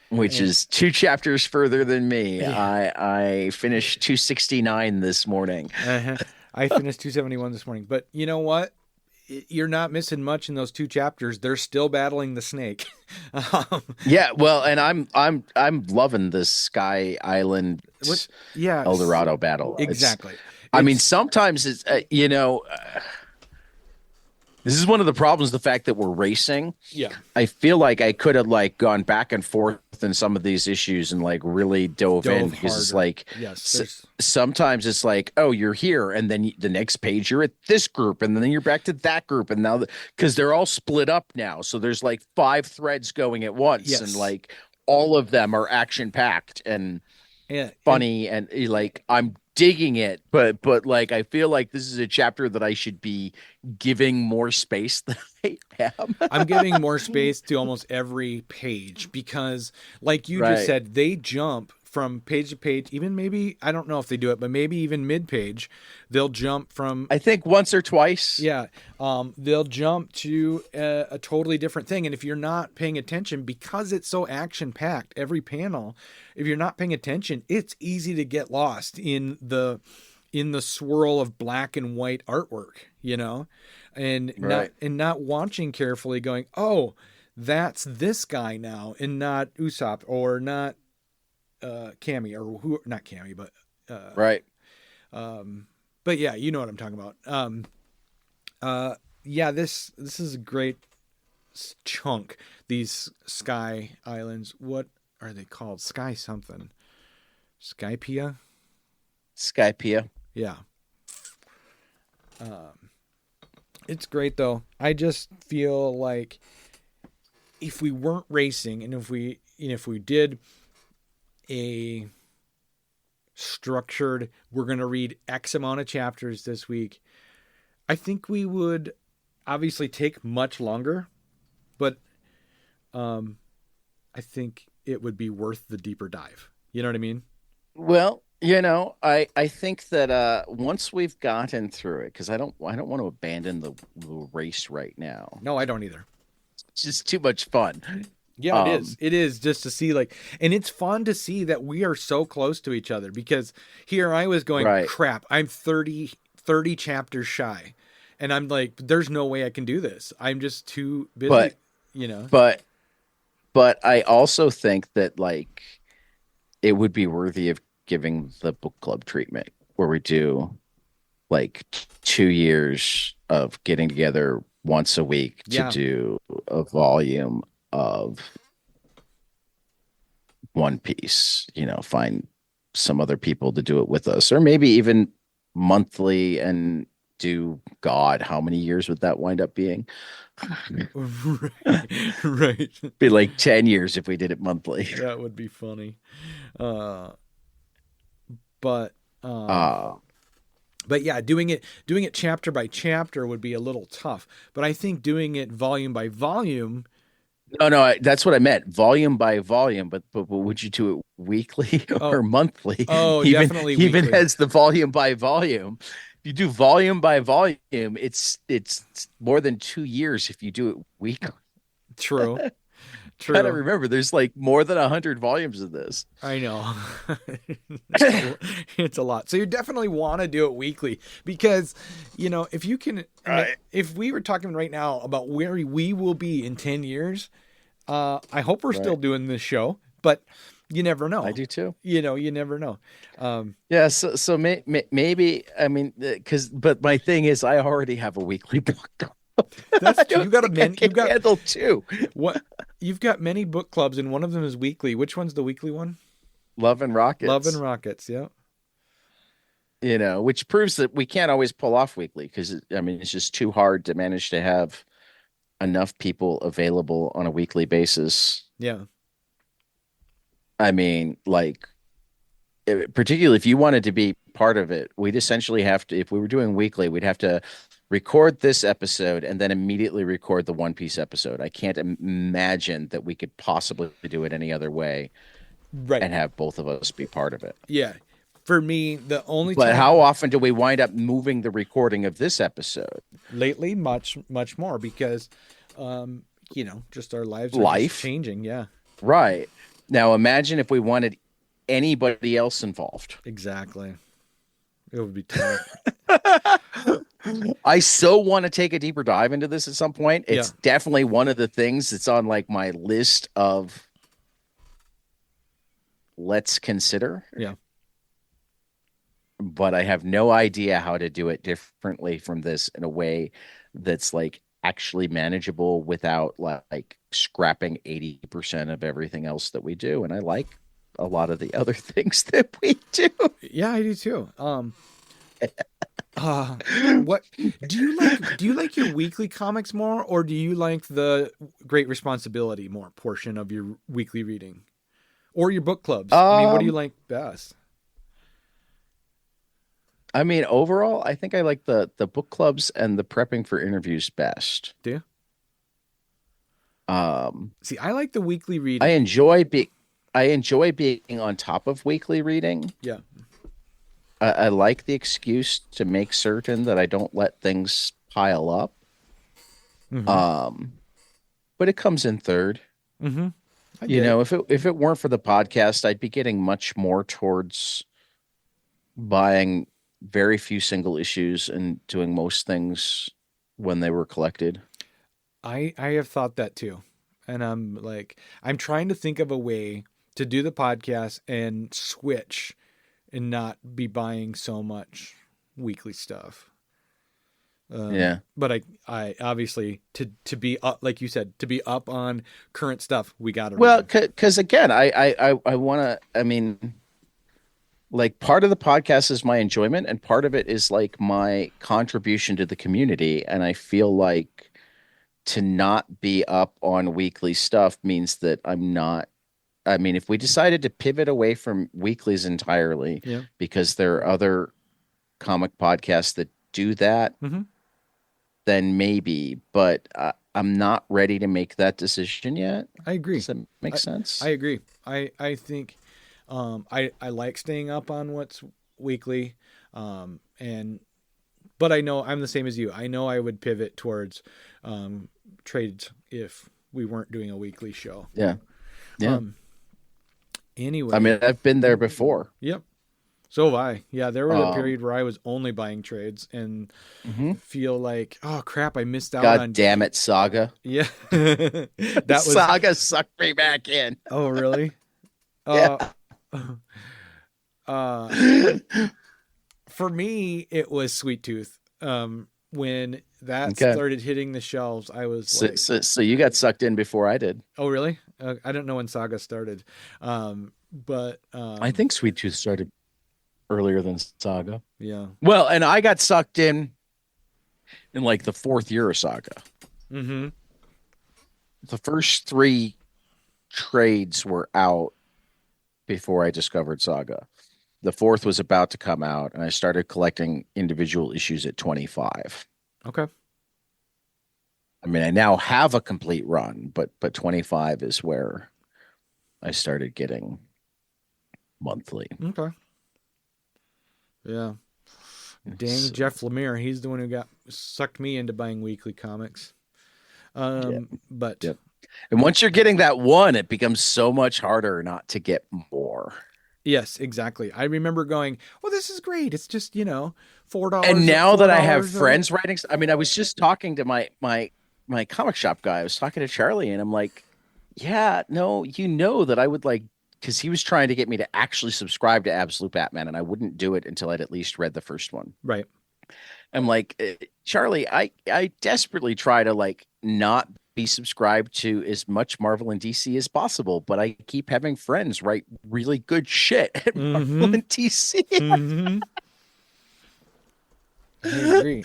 Which And is two chapters further than me. yeah, I finished 269 this morning. uh I finished 271 this morning. But you know what? You're not missing much in those two chapters. They're still battling the snake. um, Yeah, well, and I'm loving this Sky Island what? Yeah, El Dorado battle. exactly. I mean, It's sometimes it's this is one of the problems, the fact that we're racing. yeah, I feel like I could have like gone back and forth in some of these issues and like really dove in, dove because it's harder. like Yes, s there's sometimes it's like, oh, you're here, and then the next page you're at this group, and then you're back to that group, and now because they're all split up now, so there's like five threads going at once, and yes, like all of them are action packed and and funny, and like I'm digging it, but like I feel like this is a chapter that I should be giving more space than I am. I'm giving more space to almost every page because, like you just Right. said, they jump from page to page. Even maybe, I don't know if they do it, but maybe even mid page, they'll jump from, I think once or twice. yeah, they'll jump to a totally different thing. And if you're not paying attention, because it's so action packed, every panel, if you're not paying attention, it's easy to get lost in the swirl of black and white artwork, you know, Right. and not watching carefully, going, oh, that's this guy now, and not Usopp or not Cammy or who, not Cammy, uh, Right. but yeah, you know what I'm talking about. Yeah, this is a great chunk. These Sky Islands, what are they called? Sky something, Skypia. Skypea. Yeah. It's great though. I just feel like if we weren't racing and if we did a structured, we're going to read X amount of chapters this week, I think we would obviously take much longer, but I think it would be worth the deeper dive. You know what I mean? Well, I think that once we've gotten through it, because I don't want to abandon the race right now. No, I don't either. It's just too much fun. Yeah, it is. Um, It is just to see like, and it's fun to see that we are so close to each other because here I was going, right. crap, I'm 30 chapters shy. And I'm like, there's no way I can do this. I'm just too busy, But you know? but but I also think that like it would be worthy of giving the book club treatment where we do like 2 years of getting together once a week to Yeah. do a volume of One Piece, find some other people to do it with us, or maybe even monthly and do God, how many years would that wind up being? Right. Right. Be like 10 years if we did it monthly. That would be funny. Uh, but, um, Uh but yeah, doing it chapter by chapter would be a little tough. But I think doing it volume by volume, no, no, that's what I meant, volume by volume. But would you do it weekly oh, or monthly? oh, Even definitely even weekly. as the volume by volume. If you do volume by volume, it's more than 2 years if you do it weekly. True. Gotta True. remember, there's like more than 100 volumes of this. I know. it's, a, it's a lot. So you definitely want to do it weekly because, if you can, Right. if we were talking right now about where we will be in 10 years, I hope we're still Right. doing this show, but you never I know. do too. You never know. Um, Yeah, so maybe, I mean, but my thing is I already have a weekly book. I that's true. don't think I can handle two. What, you've got many book clubs and one of them is weekly. Which one's the weekly one? Love and Love and Rockets, Rockets. Yeah. which proves that we can't always pull off weekly, because I mean it's just too hard to manage to have enough people available on a weekly basis. Yeah. I mean, like, particularly if you wanted to be part of it. We'd essentially have to, if we were doing weekly, we'd have to record this episode and then immediately record the One Piece episode. I can't imagine that we could possibly do it any other way Right. and have both of us be part of it. Yeah. For me, the only But how time often do we wind up moving the recording of this episode? lately, much more because, just our lives are just Life. changing. Yeah. Right. Now imagine if we wanted anybody else involved. Exactly. It would be tough. I so want to take a deeper dive into this at some point. Yeah. It's definitely one of the things that's on like my list of let's consider. Yeah. But I have no idea how to do it differently from this in a way that's like actually manageable without like scrapping 80% of everything else that we do. And I like a lot of the other things that we do. Yeah, I do too. What do you like your weekly comics more, or do you like the Great Responsibility more portion of your weekly reading? Or your book clubs? I mean, what do you like best? I mean, overall, I think I like the book clubs and the prepping for interviews best. Do you? Um, See, I like the weekly I reading. enjoy being I enjoy being on top of weekly reading. Yeah. I like the excuse to make certain that I don't let things pile up. Mm-hmm. Um, but it comes in third. Mm-hmm. I You get it. know, if it weren't for the podcast, I'd be getting much more towards buying very few single issues and doing most things when they were collected. I have thought that too. And I'm trying to think of a way to do the podcast and switch and not be buying so much weekly stuff. Yeah. But I obviously to be up, like you said, to be up on current stuff, we got to read Well, them. because again, I want to. I mean, like part of the podcast is my enjoyment, and part of it is like my contribution to the community. And I feel like to not be up on weekly stuff means that I'm not. I mean, if we decided to pivot away from weeklies entirely, Yeah. because there are other comic podcasts that do that, Mm-hmm. then maybe. But I'm not ready to make that decision yet. I agree. Does that make I, sense? I agree. I think I like staying up on what's weekly. And but I know I'm the same as you. I know I would pivot towards trades if we weren't doing a weekly show. Yeah. Yeah. Anyway. I mean, I've been there before. Yep. So have I. Yeah, there was a Um, period where I was only buying trades and mhm. feel like, oh crap, I missed out God on. damn it, Saga. Yeah, that was. Saga sucked me back in. Oh really? Yeah. Uh, for me, it was Sweet Tooth. When that Okay. started hitting the shelves, I was So, like, so you got sucked in before I did. oh really? I don't know when Saga started, but I think Sweet Tooth started earlier than Saga. yeah. Well, and I got sucked in like the fourth year of Saga. Mm-hmm. The first three trades were out before I discovered Saga. The fourth was about to come out, and I started collecting individual issues at 25. Okay. I mean, I now have a complete run, but 25 is where I started getting monthly. Okay. Yeah. Dang, So, Jeff Lemire. He's the one who got sucked me into buying weekly comics. But Yep. And once you're getting that one, it becomes so much harder not to get more. yes, exactly. I remember going, "Well, this is great. It's just $4." And now that I have $4 friends writing, I mean, I was just talking to my comic shop guy. I was talking to Charlie, and I'm like, yeah, no, you know that I would like, because he was trying to get me to actually subscribe to Absolute Batman, and I wouldn't do it until I'd at least read the first one. Right. I'm like, Charlie, I desperately try to like not be subscribed to as much Marvel and DC as possible, but I keep having friends write really good shit at Marvel and DC. Mm-hmm. I agree.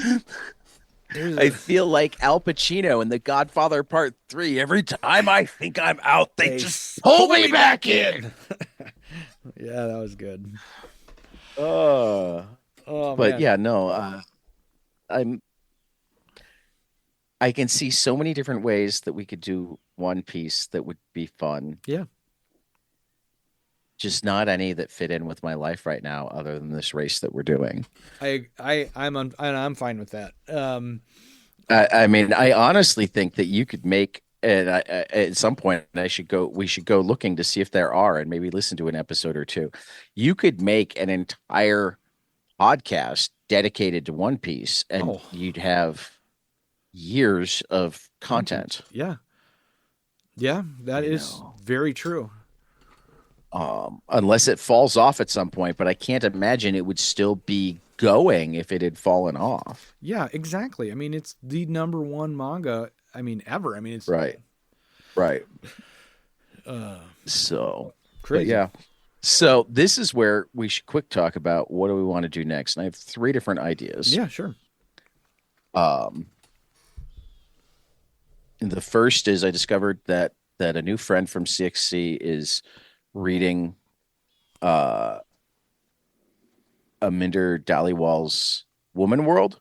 I feel like Al Pacino in The Godfather Part 3. Every time I think I'm out, they just pull me back in. Yeah, that was good. Uh, Oh but man. yeah, no, I'm I can see so many different ways that we could do One Piece that would be fun. Yeah. Just not any that fit in with my life right now, other than this race that we're doing. I'm fine with that. I mean, I honestly think that you could make, and at some point, we should go looking to see if there are, and maybe listen to an episode or two. You could make an entire podcast dedicated to One Piece, and Oh, you'd have years of content. content. Yeah. Yeah, that You is know, very true. unless it falls off at some point, but I can't imagine it would still be going if it had fallen off. Yeah, exactly. I mean, it's the number one manga, I mean, ever. I mean, it's Right, right. uh So, but crazy. yeah. So this is where we should quick talk about what do we want to do next. And I have three different ideas. Yeah, sure. Um, the first is I discovered that a new friend from CXC is reading uh Aminder Dhaliwal's Woman World,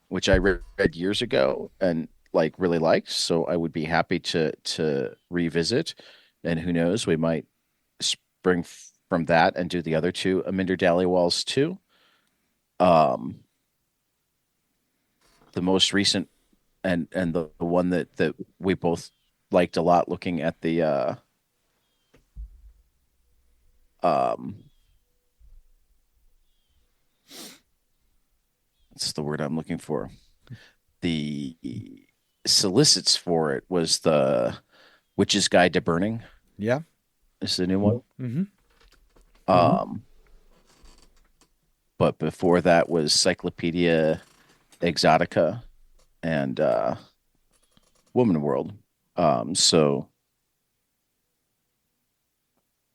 which I read years ago and like really liked. So I would be happy to revisit. And who knows, we might spring from that and do the other two Aminder Dhaliwal's too. Um, the most recent and the one that we both liked a lot, looking at the um what's the word I'm looking for? The solicits for it was the Witch's Guide to Burning Yeah. is the new one. Mm-hmm. Um, but before that was Cyclopedia Exotica and Woman World. So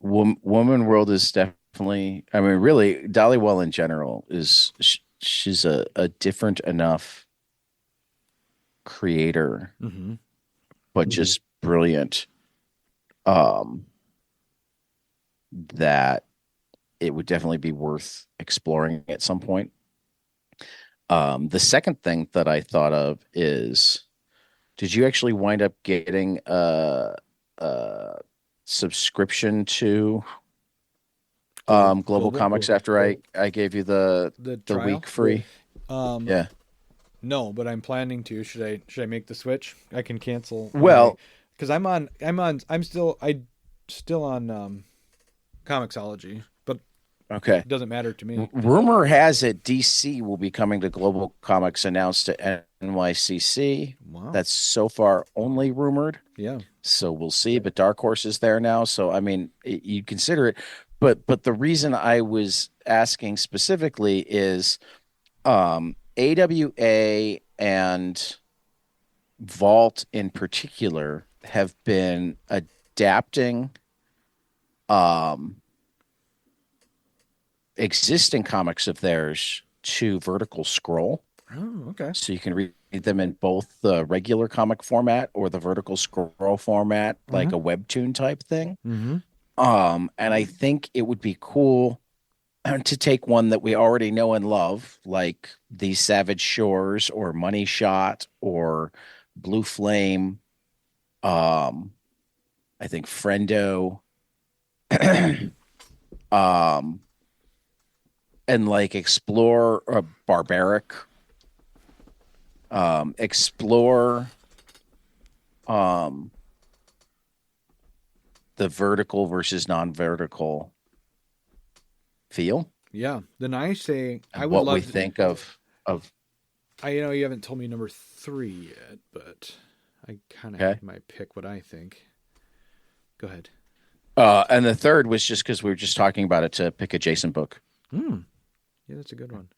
Woman World is definitely, I mean, really, Dollywell in general is she's a different enough creator, Mm-hmm. but just brilliant. Um, that it would definitely be worth exploring at some point. The second thing that I thought of is, did you actually wind up getting a subscription to Global Global, Comics after I gave you the the trial. week free? Um, Yeah. no, but I'm planning to. Should I make the switch? I can cancel my Well, because I'm still on Comixology, but okay. it doesn't matter to me. Rumor has it DC will be coming to Global Comics, announced at NYCC. Wow. That's so far only rumored. Yeah. So we'll see. But Dark Horse is there now. So I mean, you consider it. But the reason I was asking specifically is AWA and Vault in particular have been adapting um, existing comics of theirs to Vertical Scroll. Oh, okay. So you can read them in both the regular comic format or the Vertical Scroll format, Mm-hmm. like a webtoon type thing. Mm-hmm. And I think it would be cool to take one that we already know and love, like The Savage Shores or Money Shot or Blue Flame. Um, I think Friendo. um, and like explore barbaric, explore um the vertical versus non-vertical feel Yeah. Then I say I and would what we love. think of I know you haven't told me number three yet, but I kind of okay. have my pick. What I think. Go ahead. And the third was just because we were just talking about it to pick a Jason book. Hmm. Yeah, that's a good one.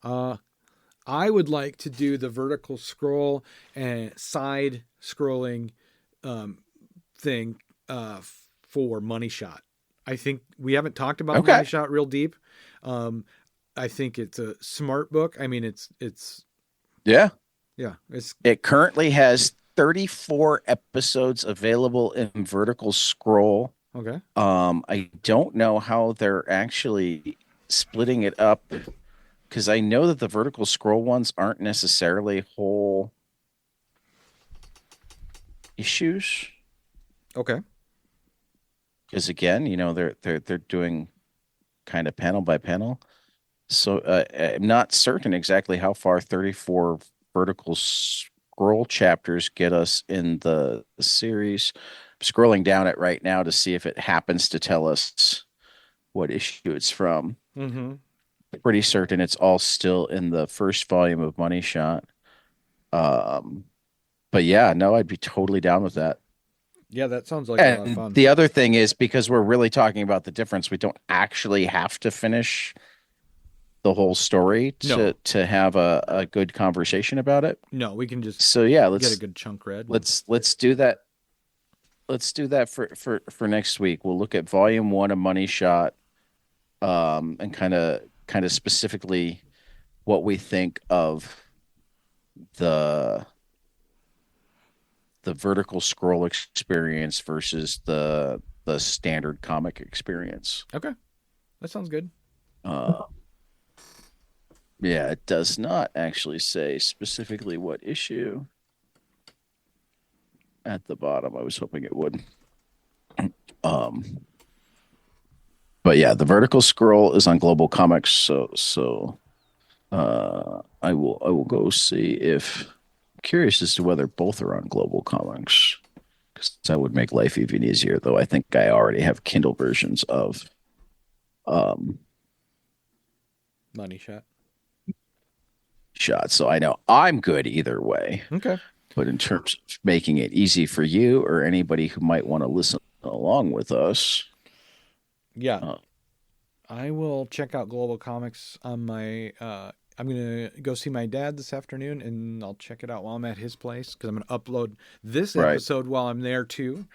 Uh, I would like to do the vertical scroll and side scrolling um, thing for Money Shot. I think we haven't talked about Okay. Money Shot real deep. Um, I think it's a smart book. I mean, it's Yeah. yeah, it's It currently has 34 episodes available in Vertical Scroll. okay. I don't know how they're actually splitting it up because I know that the vertical scroll ones aren't necessarily whole issues. Okay. Because again, they're doing kind of panel by panel. So I'm not certain exactly how far 34 vertical scroll chapters get us in the series. I'm scrolling down it right now to see if it happens to tell us what issue it's from. Mm-hmm. Pretty certain it's all still in the first volume of Money Shot. Um, but yeah, no, I'd be totally down with that. Yeah, that sounds like a lot of And fun. the other thing is because we're really talking about the difference, we don't actually have to finish the whole story to No, have a good conversation about it. no, we can just So yeah, get a good chunk read. let's do that. Let's do that for next week. We'll look at volume one of Money Shot, and kind of specifically what we think of the the vertical scroll experience versus the standard comic experience. Okay, that sounds good. Uh, yeah, it does not actually say specifically what issue at the bottom. I was hoping it would. Um, but yeah, the vertical scroll is on Global Comics, so I will go see if curious as to whether both are on Global Comics because that would make life even easier. Though I think I already have Kindle versions of um Money shot. shots, so I know I'm good either way. Okay. But in terms of making it easy for you or anybody who might want to listen along with us, Yeah, uh, I will check out Global Comics on my. I'm gonna go see my dad this afternoon, and I'll check it out while I'm at his place because I'm gonna upload this right. episode while I'm there too.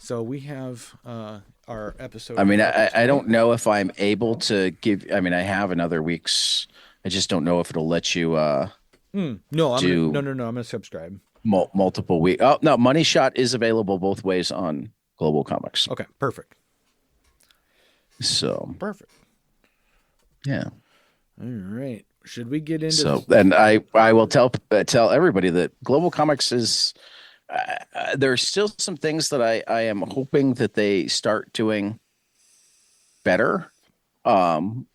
So we have our episode I mean, up I tonight. don't know if I'm able to give. I mean, I have another week's. I just don't know if it'll let you No, I'm gonna no do no no. I'm gonna subscribe. multiple week. Oh no, Money Shot is available both ways on Global Comics. Okay, perfect, So perfect. yeah. All right. Should we get into? So and I will tell everybody that Global Comics is. There's still some things that I am hoping that they start doing better. Um,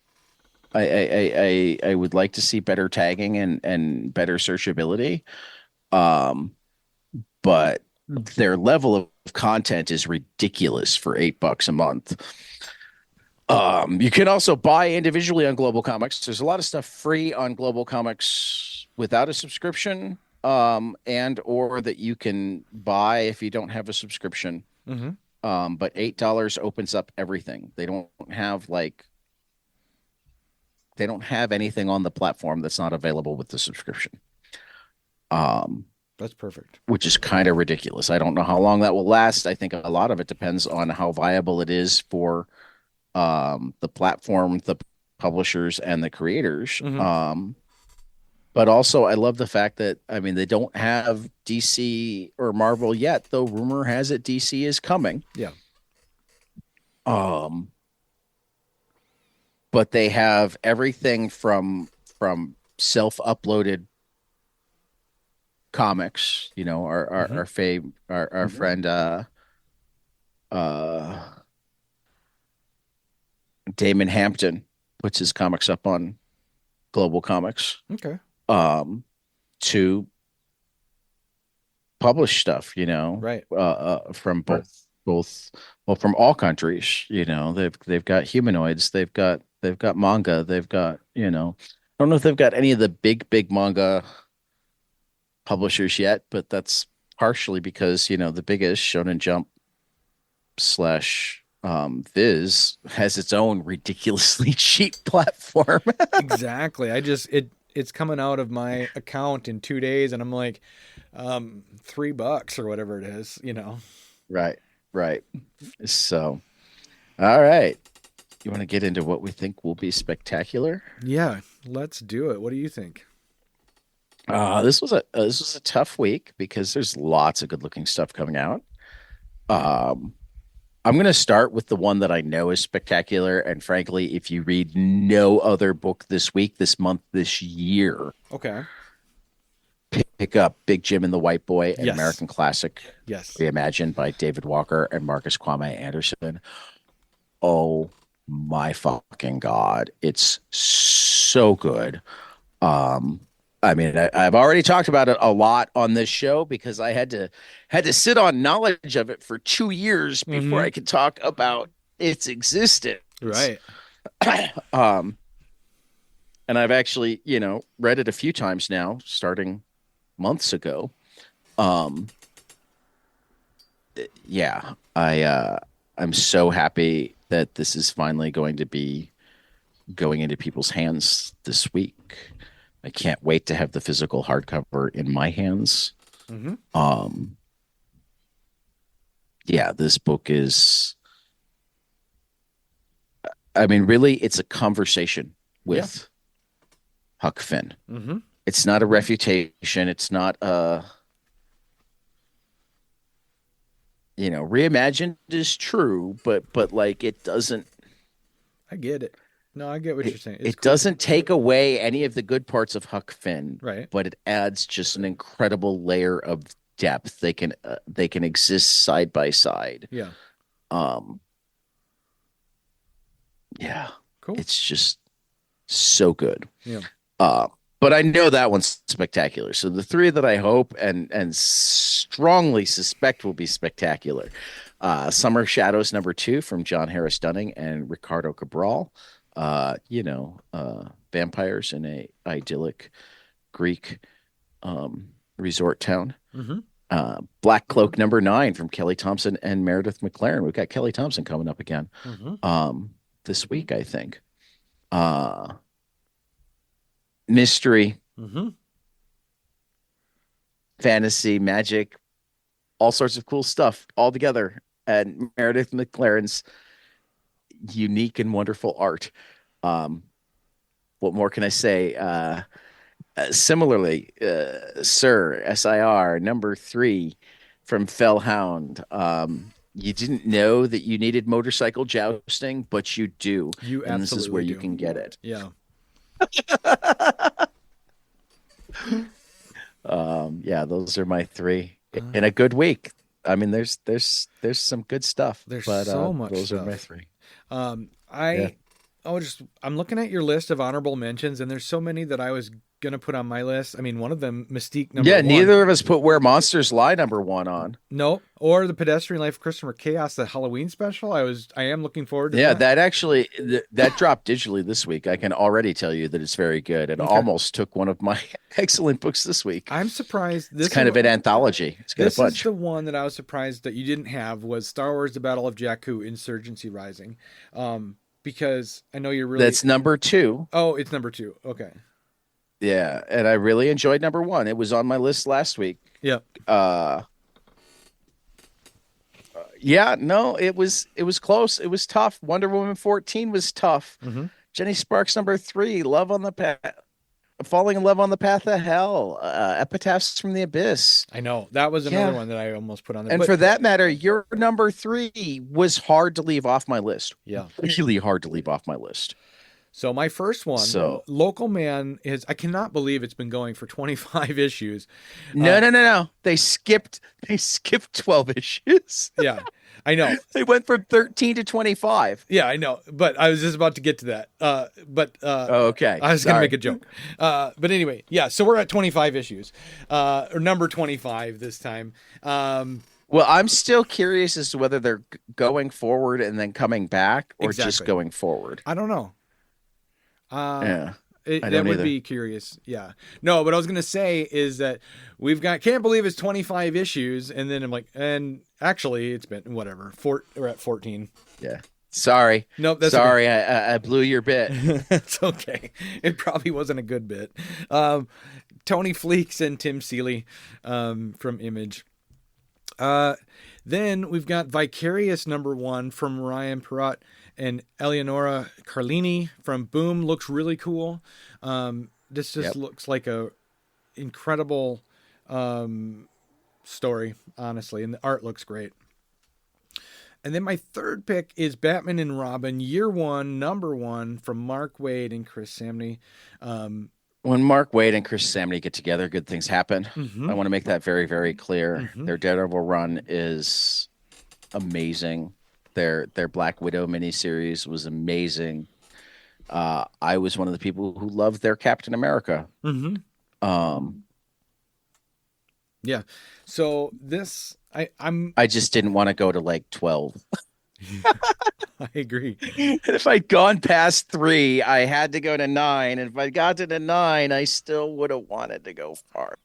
I would like to see better tagging and better searchability. Um, but their level of content is ridiculous for $8 a month. You can also buy individually on Global Comics. There's a lot of stuff free on Global Comics without a subscription, and or that you can buy if you don't have a subscription. Mm-hmm. But $8 opens up everything. They don't have anything on the platform that's not available with the subscription. Um, That's perfect. which is kind of ridiculous. I don't know how long that will last. I think a lot of it depends on how viable it is for the platform, the publishers, and the creators. Mm-hmm. But also, I love the fact that I mean they don't have DC or Marvel yet, though rumor has it DC is coming. Yeah. Um, but they have everything from self-uploaded comics. You know, Mm-hmm. our friend uh Damon Hampton puts his comics up on Global Comics. Okay. Um, to publish stuff, Right. from both well from all countries. They've got humanoids, they've got manga, they've got I don't know if they've got any of the big manga publishers yet, but that's partially because the biggest Shonen Jump slash Viz has its own ridiculously cheap platform. Exactly. It's coming out of my account in 2 days, and I'm like, $3 or whatever it is. Right, right. So, all right. You want to get into what we think will be spectacular? Yeah, let's do it. What do you think? This was a tough week because there's lots of good looking stuff coming out. Um, I'm going to start with the one that I know is spectacular. And frankly, if you read no other book this week, this month, this year, Okay. pick up Big Jim and the White Boy, an Yes. American classic Yes. reimagined by David Walker and Marcus Kwame Anderson. Oh my fucking God. It's so good. Um, I mean, I've already talked about it a lot on this show because I had to sit on knowledge of it for 2 years before Mm-hmm. I could talk about its existence. Right. um, and I've actually, read it a few times now, starting months ago. Um, yeah, I'm so happy that this is finally going to be going into people's hands this week. I can't wait to have the physical hardcover in my hands. Mm-hmm. Um, yeah, this book is, I mean, really, it's a conversation Yeah. with Huck Finn. Mm-hmm. It's not a refutation. It's not reimagined is true, but like it doesn't I get it. No, I get what you're it, saying. It's it cool. doesn't take away any of the good parts of Huck Finn, Right. but it adds just an incredible layer of depth. They can exist side by side. Yeah. Um, yeah, Cool. it's just so good. Yeah. Uh, but I know that one's spectacular. So the three that I hope and strongly suspect will be spectacular. Summer Shadows #2 from John Harris Dunning and Ricardo Cabral. Vampires in a idyllic Greek resort town. Mm-hmm. Black Cloak #9 from Kelly Thompson and Meredith McLaren. We've got Kelly Thompson coming up again Mm-hmm. this week, I think. Mystery, Mm-hmm. fantasy, magic, all sorts of cool stuff all together. And Meredith McLaren's unique and wonderful art. Um, what more can I say? Similarly, Sir SIR #3 from Fellhound. You didn't know that you needed motorcycle jousting, but you do, You and this is where absolutely you do. can get it. Yeah. Yeah, those are my three Uh, in a good week. I mean, there's some good stuff, there's but so much those are my stuff. three. Um, Yeah. I I'm looking at your list of honorable mentions, and there's so many that I was gonna put on my list. I mean, one of them, Mystique number Yeah, one. neither of us put Where Monsters Lie #1 on. No, or the Pedestrian Life of Christopher Chaos, the Halloween special. I am looking forward to Yeah, that. that actually that dropped digitally this week. I can already tell you that it's very good. It Okay. almost took one of my excellent books this week. I'm surprised It's kind of an anthology. It's got a this is bunch. the one that I was surprised that you didn't have was Star Wars: The Battle of Jakku, Insurgency Rising, because I know you're really. That's #2. Oh, it's number two. Okay. Yeah, and I really enjoyed #1. It was on my list last week. Yeah. Uh yeah, no, it was close. It was tough. Wonder Woman 14 was tough. Mm-hmm. Jenny Sparks #3, Love on the Path, Falling in Love on the Path of Hell, Epitaphs from the Abyss. I know that was another Yeah. one that I almost put on there, And but for that matter, your #3 was hard to leave off my list. yeah. Really hard to leave off my list. So my first one, So Local Man, is I cannot believe it's been going for 25 issues. no, no, no, no. They skipped 12 issues. Yeah, I know. They went from 13 to 25. Yeah, I know. But I was just about to get to that. Oh, okay. I was going to Sorry. make a joke. But anyway, yeah. So we're at 25 issues, or number 25 this time. Well, I'm still curious as to whether they're going forward and then coming back or just Exactly. going forward. I don't know. Uh, Yeah, I that don't would either. be curious. Yeah. No, what I was going to say is that we've got, can't believe it's 25 issues. And then I'm like, and actually it's been whatever. We're at 14. Yeah. Sorry. Nope. That's Sorry, I blew your bit. okay. It's okay. It probably wasn't a good bit. Tony Fleeks and Tim Seeley, from Image. Then we've got Vicarious #1 from Ryan Perrott and Eleonora Carlini from Boom. Looks really cool. This just Yep. looks like a incredible story, honestly, and the art looks great. And then my third pick is Batman and Robin, Year One, Number One, from Mark Waid and Chris Samney. Um, When Mark Waid and Chris Samney get together, good things happen. I mm-hmm, want to make that very, very clear. mm-hmm, Their Daredevil run is amazing. Their Black Widow miniseries was amazing. I was one of the people who loved their Captain America. mm-hmm. Um, Yeah. So this, I'm, I just didn't want to go to like 12. I agree. And if I'd gone past 3, I had to go to 9. And if I got to the 9, I still would have wanted to go farther.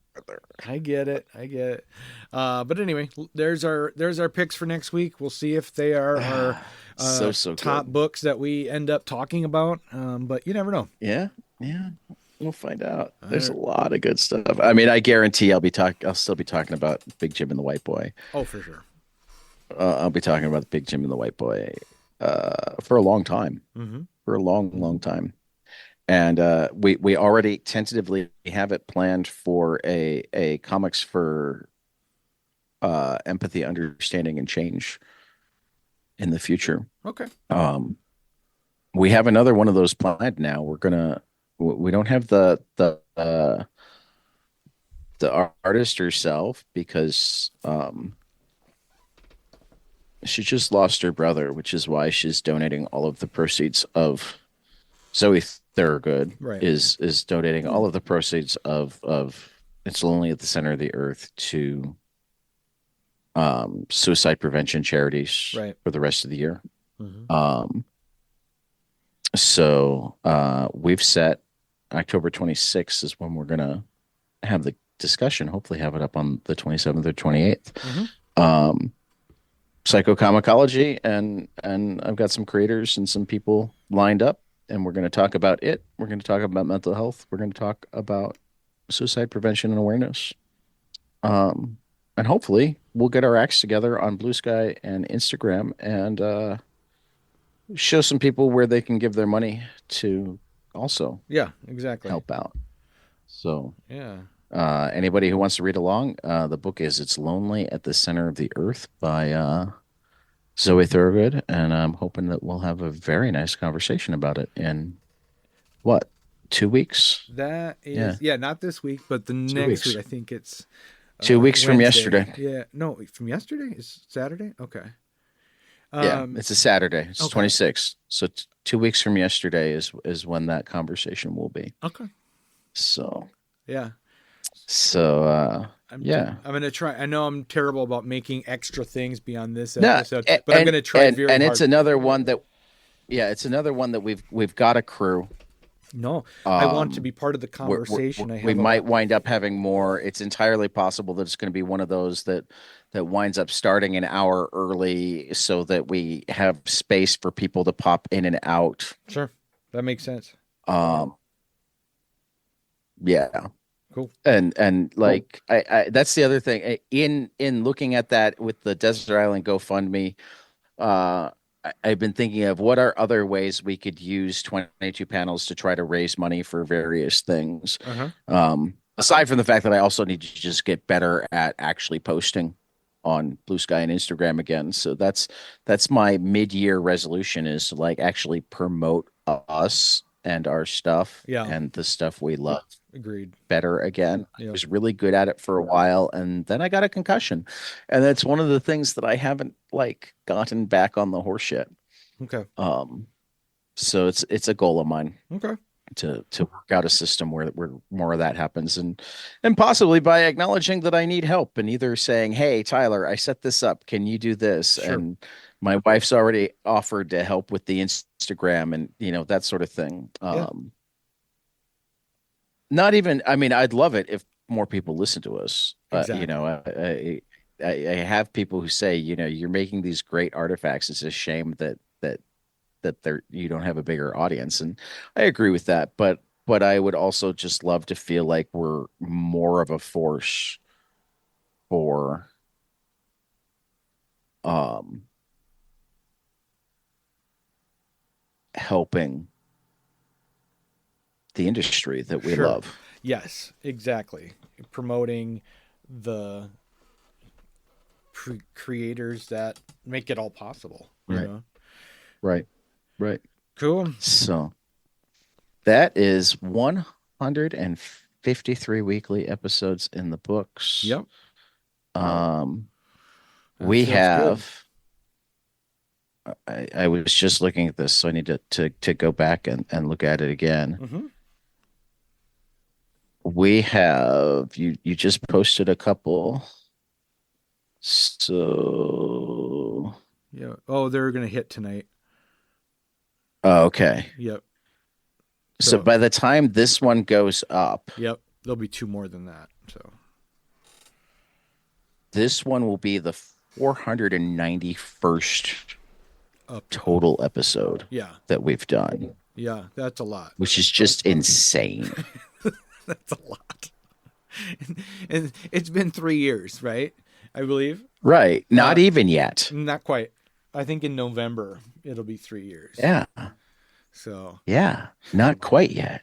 I get it. I get it. But anyway, there's our picks for next week. We'll see if they are our So top good. books that we end up talking about. But you never know. Yeah, yeah. We'll find out. All There's a right. lot of good stuff. I mean, I guarantee I'll still be talking about Big Jim and the White Boy. Oh, for sure. I'll be talking about Big Jim and the White Boy for a long time. Mm-hmm. For a long, long time. And we already tentatively have it planned for a comics for empathy, understanding, and change in the future. Okay. Um, we have another one of those planned now. We don't have the artist herself because she just lost her brother, which is why she's donating all of the proceeds of Zoe Thorogood Right. is donating all of the proceeds of It's Lonely at the Center of the Earth to suicide prevention charities Right. for the rest of the year. Mm-hmm. So we've set October 26th is when we're gonna have the discussion. Hopefully have it up on the 27th or 28th. Mm-hmm. Psychocomicology, and I've got some creators and some people lined up, and we're going to talk about it. We're going to talk about mental health. We're going to talk about suicide prevention and awareness. And hopefully we'll get our acts together on Blue Sky and Instagram and show some people where they can give their money to also Yeah. Exactly. help out. So Yeah. anybody who wants to read along, the book is It's Lonely at the Center of the Earth by Zoe Thorogood, and I'm hoping that we'll have a very nice conversation about it in what, 2 weeks? That Yeah, is, yeah, not this week, but the 2 next week. weeks. I think it's 2 weeks from Wednesday. yesterday. Yeah. No, from yesterday is Saturday. Okay. Yeah, Um. it's a Saturday. It's Okay. 26th. So 2 weeks from yesterday is when that conversation will be. Okay. So Yeah. yeah. I'm gonna try. I know I'm terrible about making extra things beyond this No, episode, but I'm gonna try very and it's hard. another one that yeah, it's another one that we've got a crew. No, I want to Um be part of the conversation. I we have might wind up having more. It's entirely possible that it's going to be one of those that winds up starting an hour early so that we have space for people to pop in and out. Sure, that makes sense. Um, yeah. Cool. And like I that's the other thing. In looking at that with the Desert Island GoFundMe, I've been thinking of what are other ways we could use 22 panels to try to raise money for various things. Uh-huh. Aside from the fact that I also need to just get better at actually posting on Blue Sky and Instagram again. So that's my mid-year resolution is to like actually promote us and our stuff Yeah. and the stuff we love Agreed. better again. I Yeah. was really good at it for a while and then I got a concussion. And that's one of the things that I haven't like gotten back on the horse yet. Okay. So it's a goal of mine Okay. to work out a system where more of that happens and possibly by acknowledging that I need help and either saying, "Hey, Tyler, I set this up. Can you do this?" Sure. And my wife's already offered to help with the Instagram and that sort of thing. Yeah. Not even, I mean, I'd love it if more people listen to us. Exactly. I have people who say, you're making these great artifacts. It's a shame that you don't have a bigger audience. And I agree with that. But I would also just love to feel like we're more of a force for helping the industry that we Sure. love. Yes, exactly. Promoting the creators that make it all possible. You Right. know. Right. Right. Cool. So that is 153 weekly episodes in the books. Yep. Um, That we feels good. have, I was just looking at this, so I need to go back and look at it again. Mm-hmm. We have, you just posted a couple. So, Yeah. Oh, they're gonna hit tonight. oh, okay. Yep. So So by the time this one goes up, yep, there'll be two more than that. So this one will be the 491st up. total episode Yeah. that we've done, Yeah. That's a lot. which is just insane. That's a lot. And it's been 3 years, right? I believe. Right. Not Uh, even yet. Not quite. I think in November it'll be 3 years. Yeah. So Yeah. Not quite yet.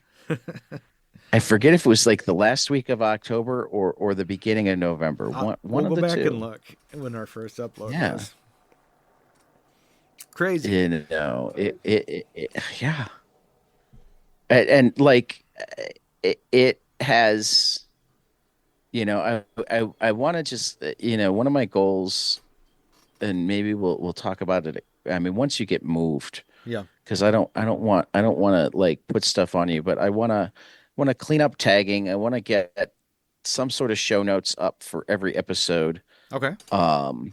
I forget if it was like the last week of October or the beginning of November. One we'll of go the back and two. look when our first upload Yeah. was. Crazy. You know, yeah. And like it has, I want to just, one of my goals, and maybe we'll talk about it. I mean, once you get moved, Yeah. because I don't want to like put stuff on you, but I want to clean up tagging. I want to get some sort of show notes up for every episode. Okay. Um,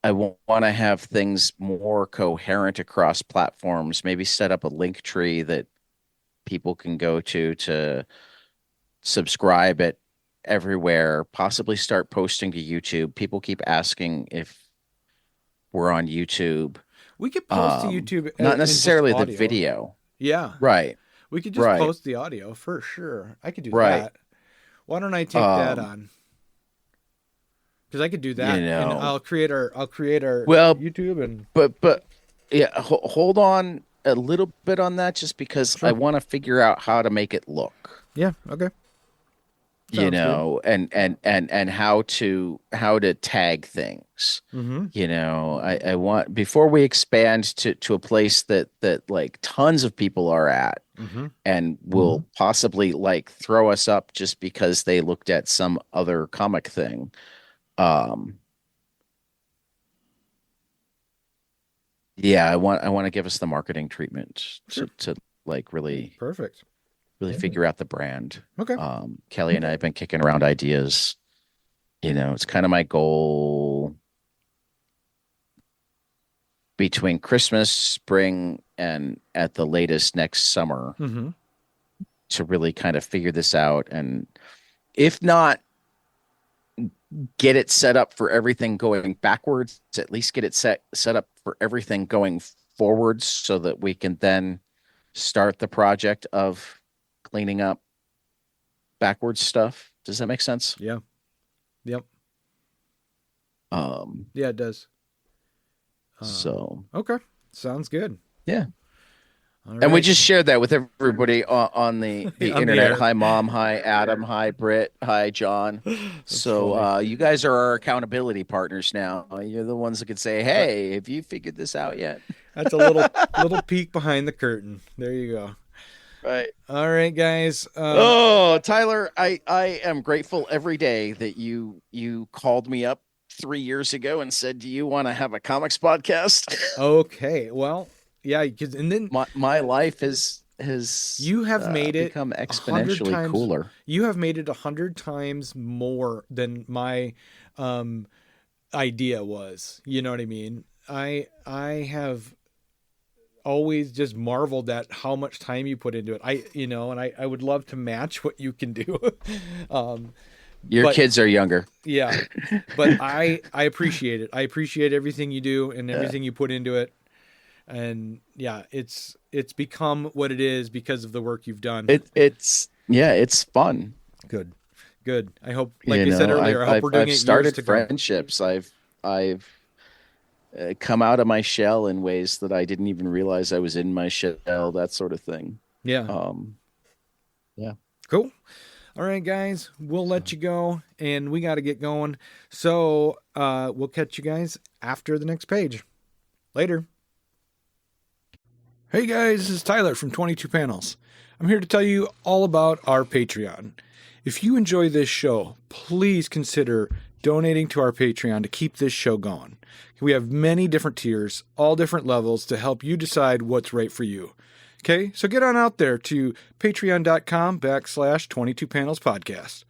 I want to have things more coherent across platforms. Maybe set up a link tree that people can go to subscribe it everywhere. Possibly start posting to YouTube. People keep asking if we're on YouTube. We could post to YouTube Not in just necessarily the audio. video. Yeah. Right. We could just Right. post the audio for sure. I could do Right. that. Why don't I take that Um, on? Because I could do you that, and know, I'll create our well, YouTube and but yeah, hold on a little bit on that just because I sure. want to figure out how to make it look, Yeah. Okay. Sounds good. and how to tag things. Mm-hmm. I want before we expand to a place that like tons of people are at Mm-hmm. and will possibly like throw us up just because they looked at some other comic thing. Um, yeah, I want to give us the marketing treatment Sure. to like Perfect. really figure out the brand. Okay. Kelly and I have been kicking around ideas. It's kind of my goal between Christmas, spring, and at the latest next summer Mm-hmm. to really kind of figure this out. And if not get it set up for everything going backwards, at least get it set up for everything going forwards so that we can then start the project of cleaning up backwards stuff. Does that make sense? Yeah. Yep. Um, Yeah, it does. so Okay. Sounds good. yeah. All And we right. just shared that with everybody on the On the internet. air. Hi, Mom. Hi, Adam. Hi, Britt. Hi, John. That's So funny. you guys are our accountability partners now. You're the ones that could say, That- "Hey, have you figured this out yet?" That's a little peek behind the curtain. There you go. Right. All right, guys. Oh, Tyler, I am grateful every day that you called me up 3 years ago and said, "Do you want to have a comics podcast?" Okay. Well, yeah, because and then My life has you have made it become 100 exponentially times. cooler. You have made it 100 times more than my idea was. You know what I mean? I have always just marveled at how much time you put into it. And I would love to match what you can do. um, Your but kids are younger. yeah, but I appreciate it. I appreciate everything you do and Yeah. everything you put into it. And yeah, it's become what it is because of the work you've done. It's fun. Good, good. I hope, like I said earlier, I hope we're doing I've it years started to come. friendships. I've come out of my shell in ways that I didn't even realize I was in my shell. That sort of thing. Yeah, Um, yeah. cool. All right, guys, we'll let you go, and we got to get going. So we'll catch you guys after the next page. Later. Hey, guys, this is Tyler from 22 Panels. I'm here to tell you all about our Patreon. If you enjoy this show, please consider donating to our Patreon to keep this show going. We have many different tiers, all different levels to help you decide what's right for you. Okay, so get on out there to patreon.com/22panelspodcast.